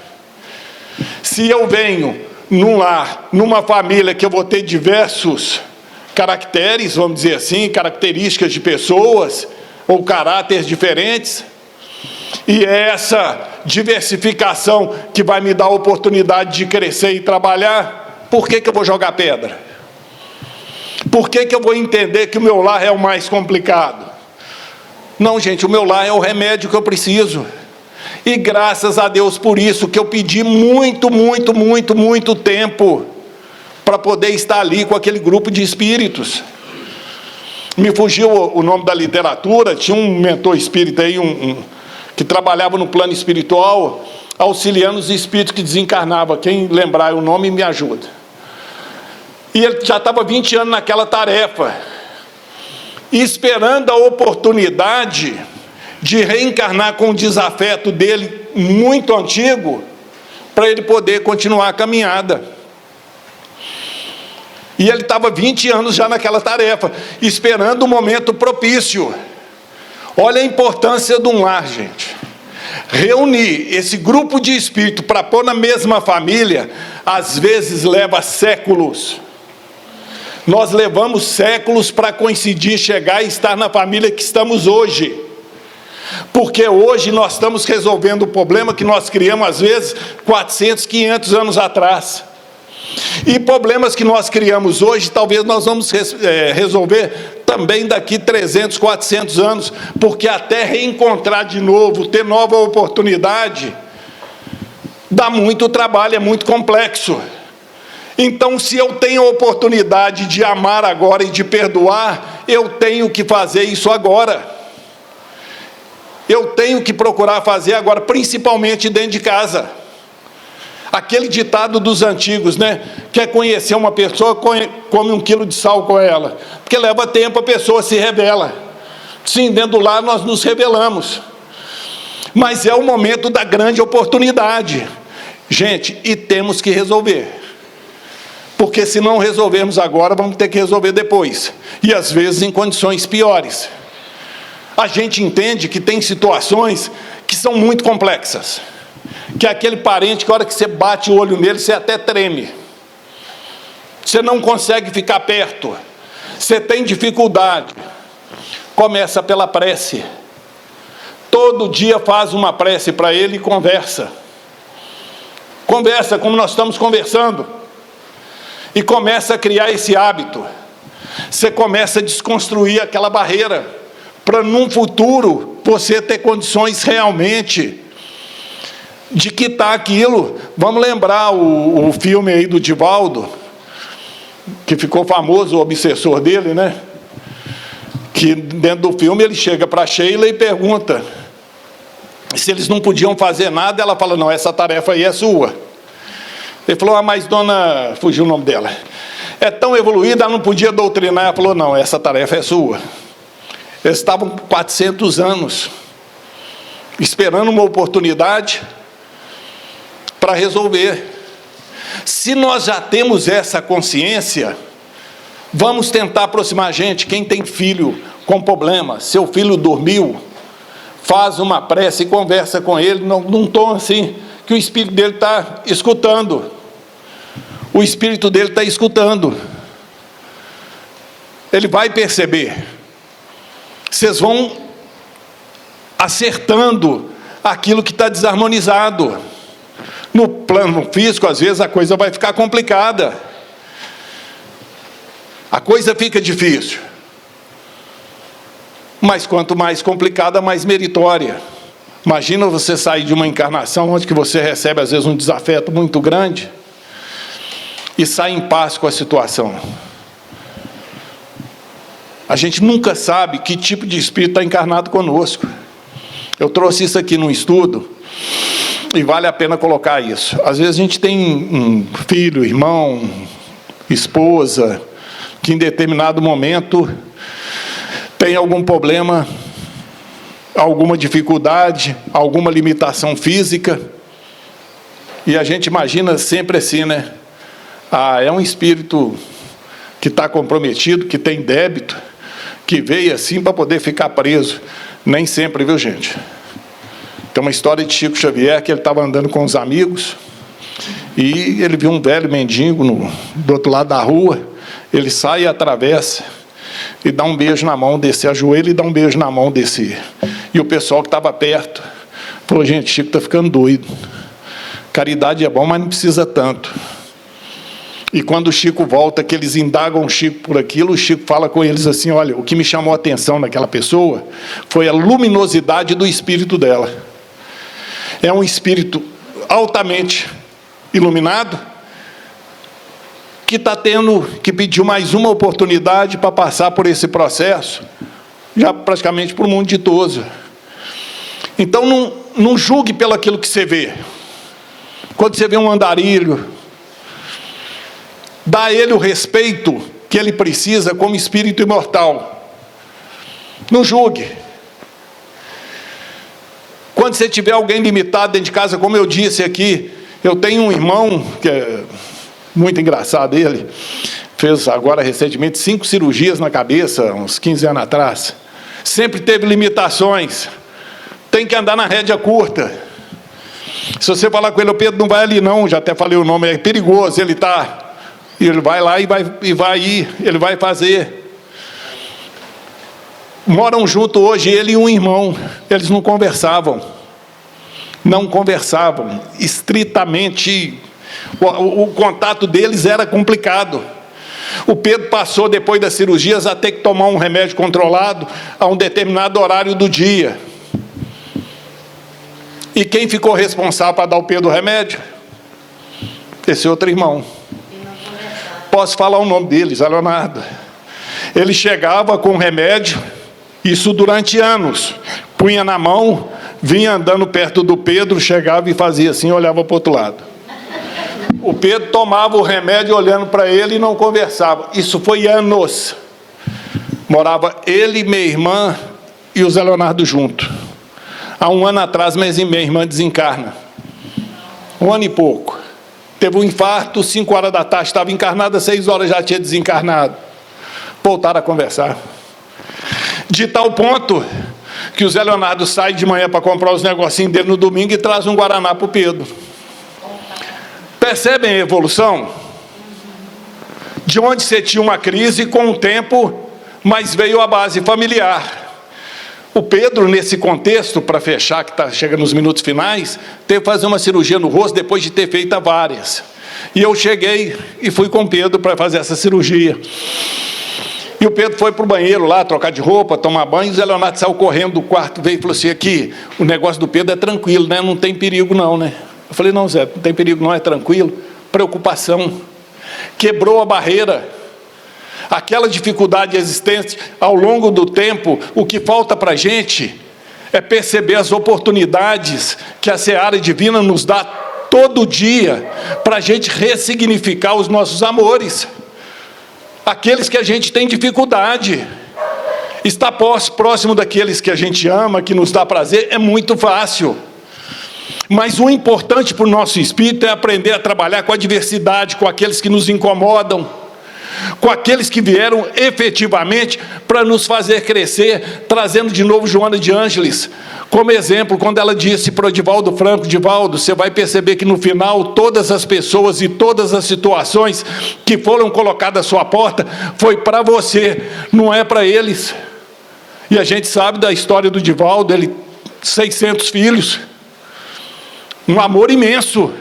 Se eu venho num lar, numa família que eu vou ter diversos caracteres, vamos dizer assim, características de pessoas, ou caráteres diferentes, e é essa diversificação que vai me dar a oportunidade de crescer e trabalhar, por que eu vou jogar pedra? Por que eu vou entender que o meu lar é o mais complicado? Não, gente, o meu lar é o remédio que eu preciso. E graças a Deus por isso, que eu pedi muito tempo para poder estar ali com aquele grupo de espíritos. Me fugiu o nome da literatura, tinha um mentor espírita aí, que trabalhava no plano espiritual, auxiliando os espíritos que desencarnavam. Quem lembrar o nome me ajuda. E ele já estava 20 anos naquela tarefa, esperando a oportunidade de reencarnar com o desafeto dele muito antigo, para ele poder continuar a caminhada. E ele estava 20 anos já naquela tarefa, esperando o momento propício. Olha a importância de um lar, gente. Reunir esse grupo de espírito para pôr na mesma família, às vezes leva séculos. Nós levamos séculos para coincidir, chegar e estar na família que estamos hoje. Porque hoje nós estamos resolvendo o problema que nós criamos, às vezes, 400, 500 anos atrás. E problemas que nós criamos hoje, talvez nós vamos resolver também daqui 300, 400 anos, porque até reencontrar de novo, ter nova oportunidade, dá muito trabalho, é muito complexo. Então, se eu tenho a oportunidade de amar agora e de perdoar, eu tenho que fazer isso agora. Eu tenho que procurar fazer agora, principalmente dentro de casa. Aquele ditado dos antigos, né? Quer conhecer uma pessoa, come 1 quilo de sal com ela. Porque leva tempo, a pessoa se revela. Sim, dentro do lar nós nos rebelamos. Mas é o momento da grande oportunidade. Gente, e temos que resolver. Porque se não resolvermos agora, vamos ter que resolver depois. E às vezes em condições piores. A gente entende que tem situações que são muito complexas. Que é aquele parente que a hora que você bate o olho nele, você até treme. você não consegue ficar perto, você tem dificuldade, começa pela prece. Todo dia faz uma prece para ele e conversa. Conversa como nós estamos conversando. E começa a criar esse hábito. Você começa a desconstruir aquela barreira, para num futuro você ter condições realmente de quitar aquilo. Vamos lembrar o filme aí do Divaldo, que ficou famoso, o obsessor dele, né? Que dentro do filme ele chega para Sheila e pergunta se eles não podiam fazer nada. Ela fala, não, essa tarefa aí é sua. Ele falou, mas dona, fugiu o nome dela, é tão evoluída, ela não podia doutrinar. Ela falou, não, essa tarefa é sua. Eles estavam 400 anos esperando uma oportunidade para resolver. Se nós já temos essa consciência, vamos tentar aproximar a gente. Quem tem filho com problema, seu filho dormiu, faz uma prece e conversa com ele, num tom assim, que o espírito dele está escutando. O espírito dele está escutando. Ele vai perceber. Vocês vão acertando aquilo que está desarmonizado. No plano físico, às vezes, a coisa vai ficar complicada. A coisa fica difícil. Mas quanto mais complicada, mais meritória. Imagina você sair de uma encarnação onde que você recebe, às vezes, um desafeto muito grande e sai em paz com a situação. A gente nunca sabe que tipo de espírito está encarnado conosco. Eu trouxe isso aqui num estudo e vale a pena colocar isso. Às vezes a gente tem um filho, irmão, esposa, que em determinado momento tem algum problema, alguma dificuldade, alguma limitação física, e a gente imagina sempre assim, né? Ah, é um espírito que está comprometido, que tem débito, que veio assim para poder ficar preso. Nem sempre, viu, gente? Tem uma história de Chico Xavier, que ele estava andando com os amigos, e ele viu um velho mendigo do outro lado da rua. Ele sai e atravessa, e dá um beijo na mão desse, ajoelha e dá um beijo na mão desse. E o pessoal que estava perto falou, gente, Chico está ficando doido. Caridade é bom, mas não precisa tanto. E quando o Chico volta, que eles indagam o Chico por aquilo, o Chico fala com eles assim, olha, o que me chamou a atenção naquela pessoa foi a luminosidade do espírito dela. É um espírito altamente iluminado, que está tendo que pedir mais uma oportunidade para passar por esse processo, já praticamente para o mundo ditoso. Então, não julgue pelo aquilo que você vê. Quando você vê um andarilho, dá a ele o respeito que ele precisa como espírito imortal. Não julgue. Quando você tiver alguém limitado dentro de casa, como eu disse aqui, eu tenho um irmão, que é muito engraçado, ele fez agora recentemente 5 cirurgias na cabeça, uns 15 anos atrás. Sempre teve limitações. Tem que andar na rédea curta. Se você falar com ele, o Pedro não vai ali não, já até falei o nome, é perigoso, ele vai lá e vai ir, ele vai fazer. Moram junto hoje, ele e um irmão, eles não conversavam, estritamente, o contato deles era complicado. O Pedro passou, depois das cirurgias, a ter que tomar um remédio controlado a um determinado horário do dia. E quem ficou responsável para dar ao Pedro o remédio? Esse outro irmão. Posso falar o nome dele, Zé Leonardo. Ele chegava com o remédio, isso durante anos, punha na mão, vinha andando perto do Pedro, chegava e fazia assim, olhava para o outro lado. O Pedro tomava o remédio olhando para ele e não conversava. Isso foi anos. Morava ele, minha irmã e o Zé Leonardo junto. Há 1 ano atrás, minha irmã desencarna. 1 ano e pouco. Teve um infarto, 5 horas da tarde, estava encarnada, 6 horas já tinha desencarnado. Voltaram a conversar. De tal ponto que o Zé Leonardo sai de manhã para comprar os negocinhos dele no domingo e traz um guaraná para o Pedro. Percebem a evolução? de onde você tinha uma crise com o tempo, mas veio a base familiar. O Pedro, nesse contexto, para fechar, que chega nos minutos finais, teve que fazer uma cirurgia no rosto depois de ter feito várias. E eu cheguei e fui com o Pedro para fazer essa cirurgia. E o Pedro foi para o banheiro lá, trocar de roupa, tomar banho, e o Zé Leonardo saiu correndo do quarto, veio e falou assim, aqui, o negócio do Pedro é tranquilo, né? Não tem perigo não, né? Eu falei, não, Zé, não tem perigo não, é tranquilo. Preocupação. Quebrou a barreira. Aquela dificuldade existente ao longo do tempo, o que falta para a gente é perceber as oportunidades que a Seara Divina nos dá todo dia, para a gente ressignificar os nossos amores. Aqueles que a gente tem dificuldade. Estar próximo daqueles que a gente ama, que nos dá prazer, é muito fácil. Mas o importante para o nosso espírito é aprender a trabalhar com a diversidade, com aqueles que nos incomodam, com aqueles que vieram efetivamente para nos fazer crescer, trazendo de novo Joana de Ângeles como exemplo, quando ela disse para o Divaldo Franco, Divaldo, você vai perceber que no final todas as pessoas e todas as situações que foram colocadas à sua porta, foi para você, não é para eles. E a gente sabe da história do Divaldo, ele 600 filhos, um amor imenso,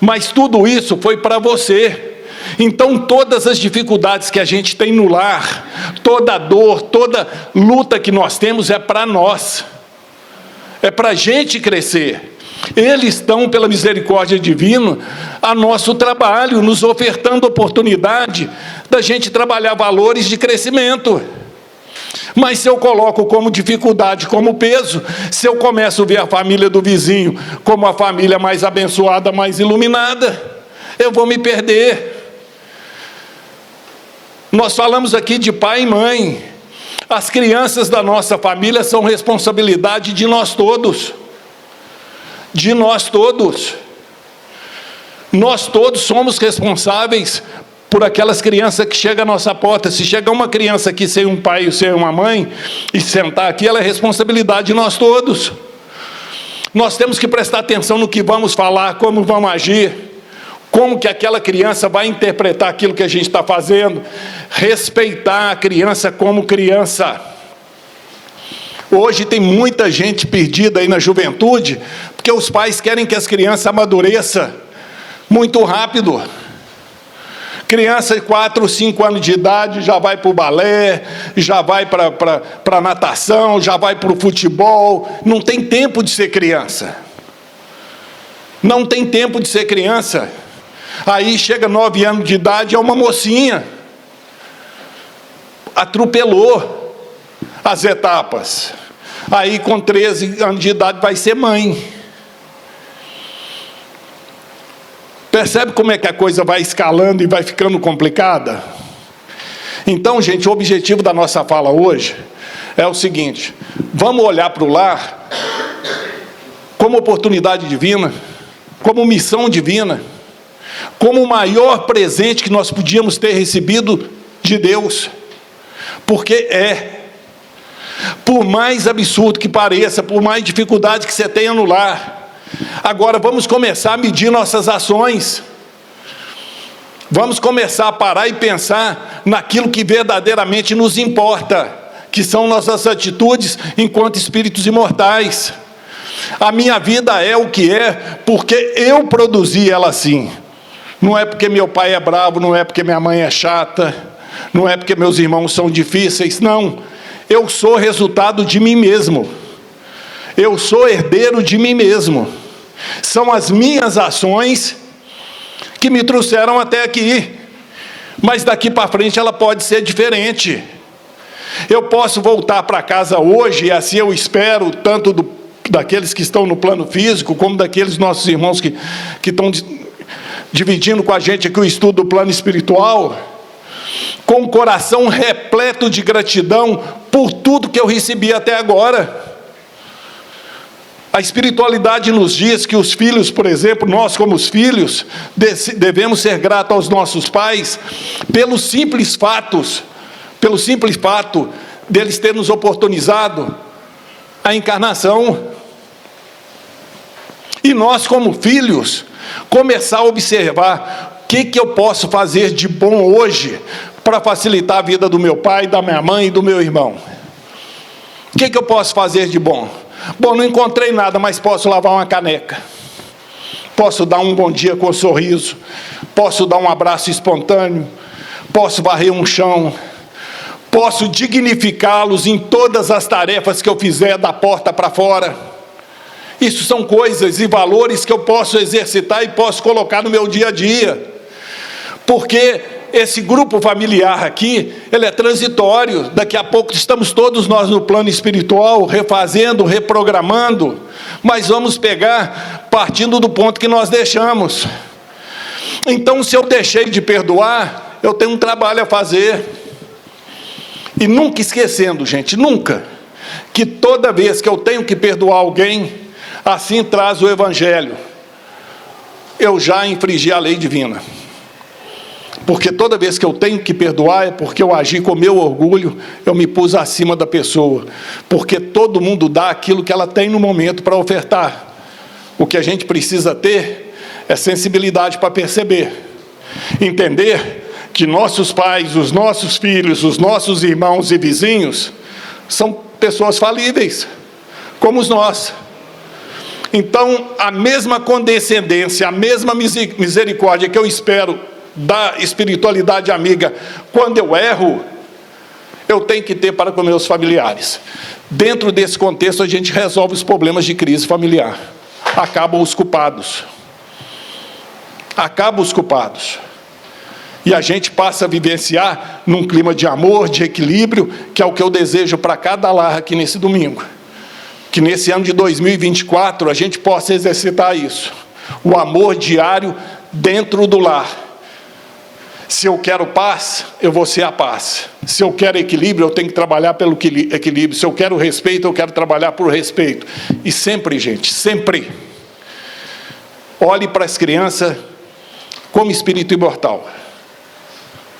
mas tudo isso foi para você. Então todas as dificuldades que a gente tem no lar, toda dor, toda luta que nós temos é para nós, é para a gente crescer. Eles estão, pela misericórdia divina, a nosso trabalho, nos ofertando oportunidade da gente trabalhar valores de crescimento. Mas se eu coloco como dificuldade, como peso, se eu começo a ver a família do vizinho como a família mais abençoada, mais iluminada, eu vou me perder. Nós falamos aqui de pai e mãe. As crianças da nossa família são responsabilidade de nós todos. De nós todos. Nós todos somos responsáveis por aquelas crianças que chegam à nossa porta. Se chegar uma criança aqui sem um pai e sem uma mãe, e sentar aqui, ela é responsabilidade de nós todos. Nós temos que prestar atenção no que vamos falar, como vamos agir, como que aquela criança vai interpretar aquilo que a gente está fazendo, respeitar a criança como criança. Hoje tem muita gente perdida aí na juventude, porque os pais querem que as crianças amadureçam muito rápido. Criança de 4 ou 5 anos de idade já vai para o balé, já vai para a natação, já vai para o futebol. Não tem tempo de ser criança. Não tem tempo de ser criança. Aí chega 9 anos de idade, é uma mocinha. Atropelou as etapas. Aí com 13 anos de idade vai ser mãe. Percebe como é que a coisa vai escalando e vai ficando complicada? Então, gente, o objetivo da nossa fala hoje é o seguinte: vamos olhar para o lar como oportunidade divina, como missão divina, como o maior presente que nós podíamos ter recebido de Deus, porque por mais absurdo que pareça, por mais dificuldade que você tenha no lar, agora vamos começar a medir nossas ações, vamos começar a parar e pensar naquilo que verdadeiramente nos importa, que são nossas atitudes enquanto espíritos imortais. A minha vida é o que é, porque eu produzi ela assim. Não é porque meu pai é bravo, não é porque minha mãe é chata, não é porque meus irmãos são difíceis, não. Eu sou resultado de mim mesmo. Eu sou herdeiro de mim mesmo. São as minhas ações que me trouxeram até aqui. Mas daqui para frente ela pode ser diferente. Eu posso voltar para casa hoje, e assim eu espero, tanto daqueles que estão no plano físico, como daqueles nossos irmãos que estão dividindo com a gente aqui o estudo do plano espiritual, com o coração repleto de gratidão por tudo que eu recebi até agora. A espiritualidade nos diz que os filhos, por exemplo, nós como os filhos, devemos ser gratos aos nossos pais pelo simples fato deles terem nos oportunizado a encarnação. E nós como filhos, começar a observar que eu posso fazer de bom hoje para facilitar a vida do meu pai, da minha mãe e do meu irmão? O que eu posso fazer de bom? Bom, não encontrei nada, mas posso lavar uma caneca. Posso dar um bom dia com um sorriso. Posso dar um abraço espontâneo. Posso varrer um chão. Posso dignificá-los em todas as tarefas que eu fizer da porta para fora. Isso são coisas e valores que eu posso exercitar e posso colocar no meu dia a dia. Porque esse grupo familiar aqui, ele é transitório. Daqui a pouco estamos todos nós no plano espiritual, refazendo, reprogramando. Mas vamos pegar partindo do ponto que nós deixamos. Então, se eu deixei de perdoar, eu tenho um trabalho a fazer. E nunca esquecendo, gente, nunca, que toda vez que eu tenho que perdoar alguém, assim traz o Evangelho, eu já infringi a lei divina. Porque toda vez que eu tenho que perdoar, é porque eu agi com o meu orgulho, eu me pus acima da pessoa. Porque todo mundo dá aquilo que ela tem no momento para ofertar. O que a gente precisa ter é sensibilidade para perceber. Entender que nossos pais, os nossos filhos, os nossos irmãos e vizinhos são pessoas falíveis, como nós. Então, a mesma condescendência, a mesma misericórdia que eu espero da espiritualidade amiga quando eu erro, eu tenho que ter para com meus familiares. Dentro desse contexto, a gente resolve os problemas de crise familiar. Acabam os culpados. Acabam os culpados. E a gente passa a vivenciar num clima de amor, de equilíbrio, que é o que eu desejo para cada lar aqui nesse domingo. Que nesse ano de 2024 a gente possa exercitar isso. O amor diário dentro do lar. Se eu quero paz, eu vou ser a paz. Se eu quero equilíbrio, eu tenho que trabalhar pelo equilíbrio. Se eu quero respeito, eu quero trabalhar por respeito. E sempre, gente, sempre, olhe para as crianças como espírito imortal.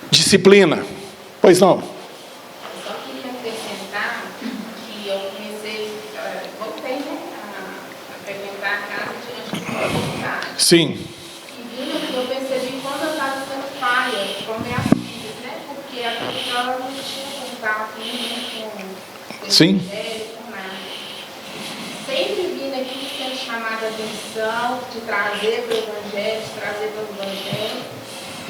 Disciplina. Pois não? Eu só queria acrescentar que eu comecei, voltei, né, a frequentar a casa diante do comunidade. Sim. E vindo, eu percebi quando eu estava sendo paia com minhas filhas, né, porque a pessoa não tinha contato nenhum com o Sim. evangelho, com nada. Sempre vindo aqui sendo chamada a atenção, de trazer para o evangelho, de trazer para o evangelho.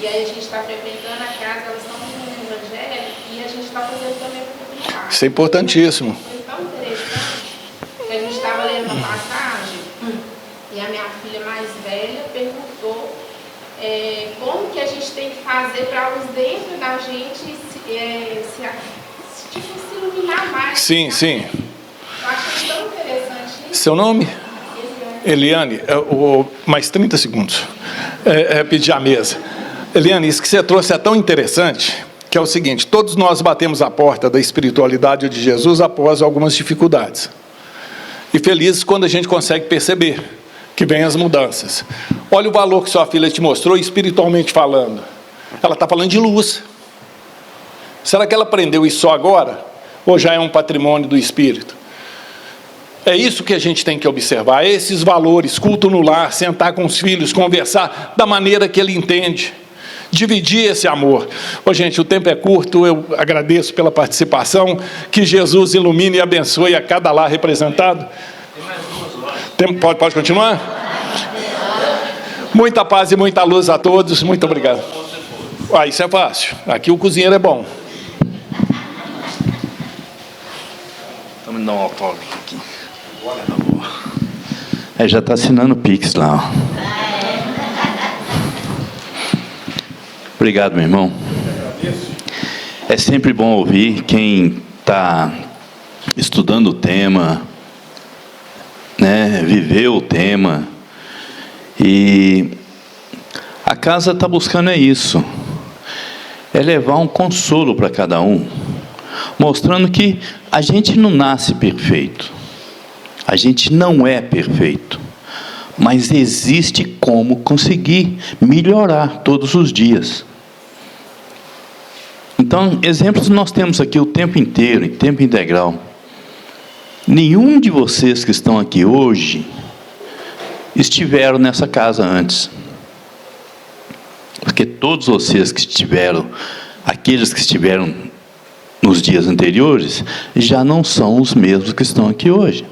E aí a gente está frequentando a casa, elas estão fazendo o evangelho e a gente está fazendo também a comunidade. Isso é importantíssimo. Foi tão interessante que a gente estava lendo uma passagem e a minha filha mais velha perguntou como que a gente tem que fazer para os dentro da gente se iluminar mais. Sim, né? sim. Eu acho tão interessante isso. Seu nome? Eliane, mais 30 segundos. Pedir a mesa. Eliane, isso que você trouxe é tão interessante, que é o seguinte: todos nós batemos a porta da espiritualidade de Jesus após algumas dificuldades. E felizes quando a gente consegue perceber que vem as mudanças. Olha o valor que sua filha te mostrou, espiritualmente falando. Ela está falando de luz. Será que ela aprendeu isso só agora? Ou já é um patrimônio do Espírito? É isso que a gente tem que observar, esses valores, culto no lar, sentar com os filhos, conversar da maneira que ele entende. Dividir esse amor. Ô, gente, o tempo é curto, eu agradeço pela participação, que Jesus ilumine e abençoe a cada lar representado. Pode continuar? Muita paz e muita luz a todos, muito obrigado. Isso é fácil, aqui o cozinheiro é bom. Vamos dar um autógrafo aqui. Já está assinando o Pix lá, ó. Obrigado, meu irmão. É sempre bom ouvir quem está estudando o tema, né, viveu o tema. E a casa está buscando isso. É levar um consolo para cada um, mostrando que a gente não nasce perfeito. A gente não é perfeito. Mas existe como conseguir melhorar todos os dias. Então, exemplos nós temos aqui o tempo inteiro, em tempo integral. Nenhum de vocês que estão aqui hoje estiveram nessa casa antes. Porque todos vocês que estiveram, aqueles que estiveram nos dias anteriores, já não são os mesmos que estão aqui hoje.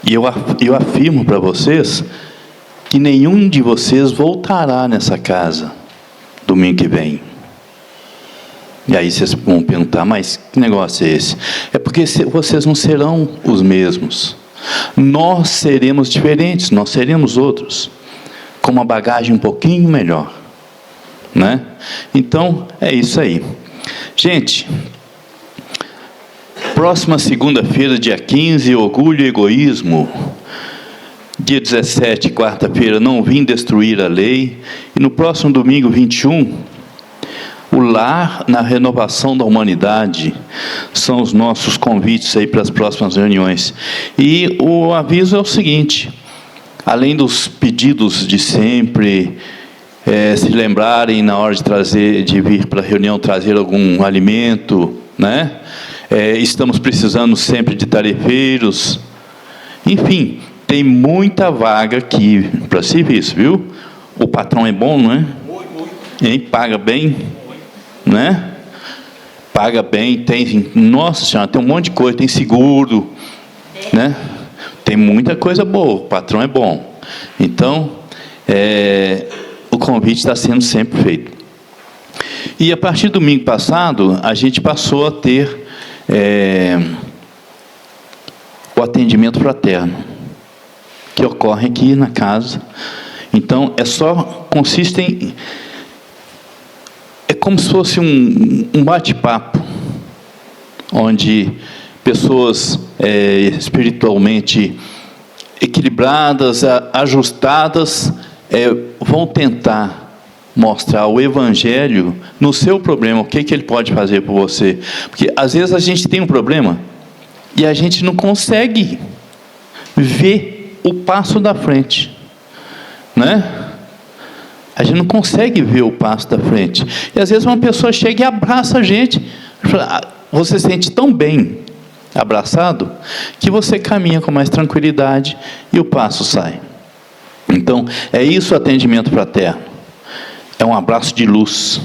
E eu afirmo para vocês que nenhum de vocês voltará nessa casa domingo que vem. E aí vocês vão perguntar, mas que negócio é esse? É porque vocês não serão os mesmos. Nós seremos diferentes, nós seremos outros, com uma bagagem um pouquinho melhor, né? Então, é isso aí. Gente, próxima segunda-feira, dia 15, orgulho e egoísmo. Dia 17, quarta-feira, não vim destruir a lei. E no próximo domingo, 21, o lar na renovação da humanidade. São os nossos convites aí para as próximas reuniões. E o aviso é o seguinte: além dos pedidos de sempre, se lembrarem na hora de vir para a reunião trazer algum alimento, né? Estamos precisando sempre de tarefeiros. Enfim, tem muita vaga aqui para serviço, viu? O patrão é bom, não é? Muito. Paga bem, né? Paga bem, tem, nossa senhora, tem um monte de coisa, tem seguro, né? Tem muita coisa boa, o patrão é bom. Então, o convite está sendo sempre feito. E a partir do domingo passado, a gente passou a ter o atendimento fraterno, que ocorre aqui na casa. Então, consiste em... É como se fosse um bate-papo, onde pessoas espiritualmente equilibradas, ajustadas, vão tentar mostrar o Evangelho no seu problema, o que ele pode fazer por você. Porque às vezes a gente tem um problema e a gente não consegue ver o passo da frente, né? A gente não consegue ver o passo da frente. E às vezes uma pessoa chega e abraça a gente. Você se sente tão bem abraçado que você caminha com mais tranquilidade e o passo sai. Então, é isso o atendimento fraterno. É um abraço de luz.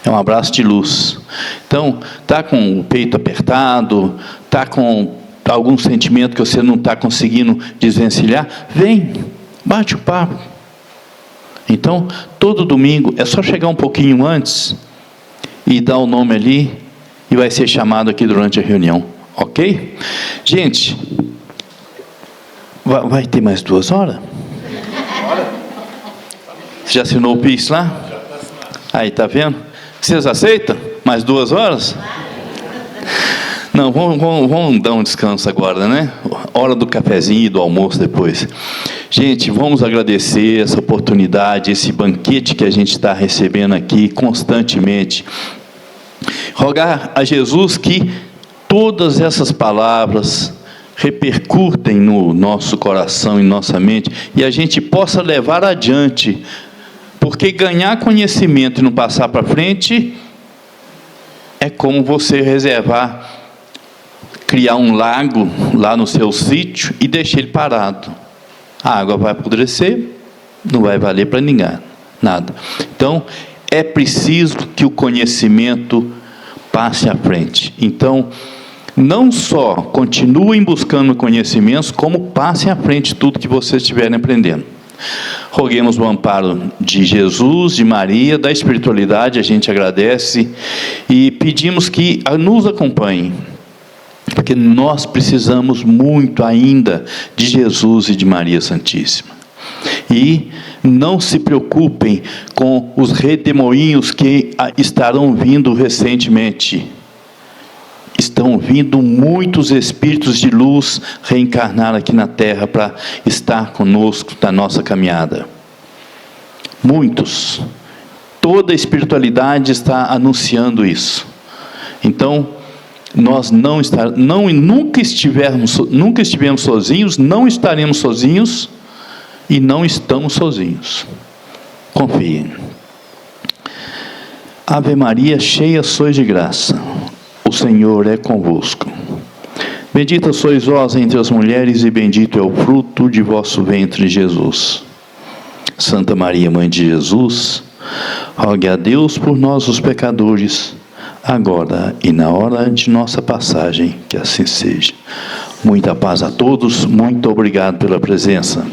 É um abraço de luz. Então, está com o peito apertado, está com algum sentimento que você não está conseguindo desvencilhar, vem, bate o papo. Então, todo domingo, é só chegar um pouquinho antes e dar o nome ali, e vai ser chamado aqui durante a reunião, ok? Gente, vai ter mais 2 horas? Você já assinou o PIX lá? Aí, tá vendo? Vocês aceitam? Mais 2 horas? Não, vamos dar um descanso agora, né? Hora do cafezinho e do almoço depois. Gente, vamos agradecer essa oportunidade, esse banquete que a gente está recebendo aqui constantemente. Rogar a Jesus que todas essas palavras repercutem no nosso coração e nossa mente, e a gente possa levar adiante, porque ganhar conhecimento e não passar para frente é como você criar um lago lá no seu sítio e deixar ele parado. A água vai apodrecer, não vai valer para ninguém, nada. Então, é preciso que o conhecimento passe à frente. Então, não só continuem buscando conhecimentos, como passem à frente tudo que vocês estiverem aprendendo. Roguemos o amparo de Jesus, de Maria, da espiritualidade, a gente agradece e pedimos que nos acompanhem, porque nós precisamos muito ainda de Jesus e de Maria Santíssima. E não se preocupem com os redemoinhos que estarão vindo recentemente. Estão vindo muitos espíritos de luz reencarnar aqui na Terra para estar conosco na nossa caminhada. Muitos. Toda a espiritualidade está anunciando isso. Então, nós nunca estivemos sozinhos, não estaremos sozinhos e não estamos sozinhos. Confiem. Ave Maria, cheia sois de graça, o Senhor é convosco. Bendita sois vós entre as mulheres e bendito é o fruto de vosso ventre, Jesus. Santa Maria, Mãe de Jesus, rogue a Deus por nós os pecadores, agora e na hora de nossa passagem, que assim seja. Muita paz a todos, muito obrigado pela presença.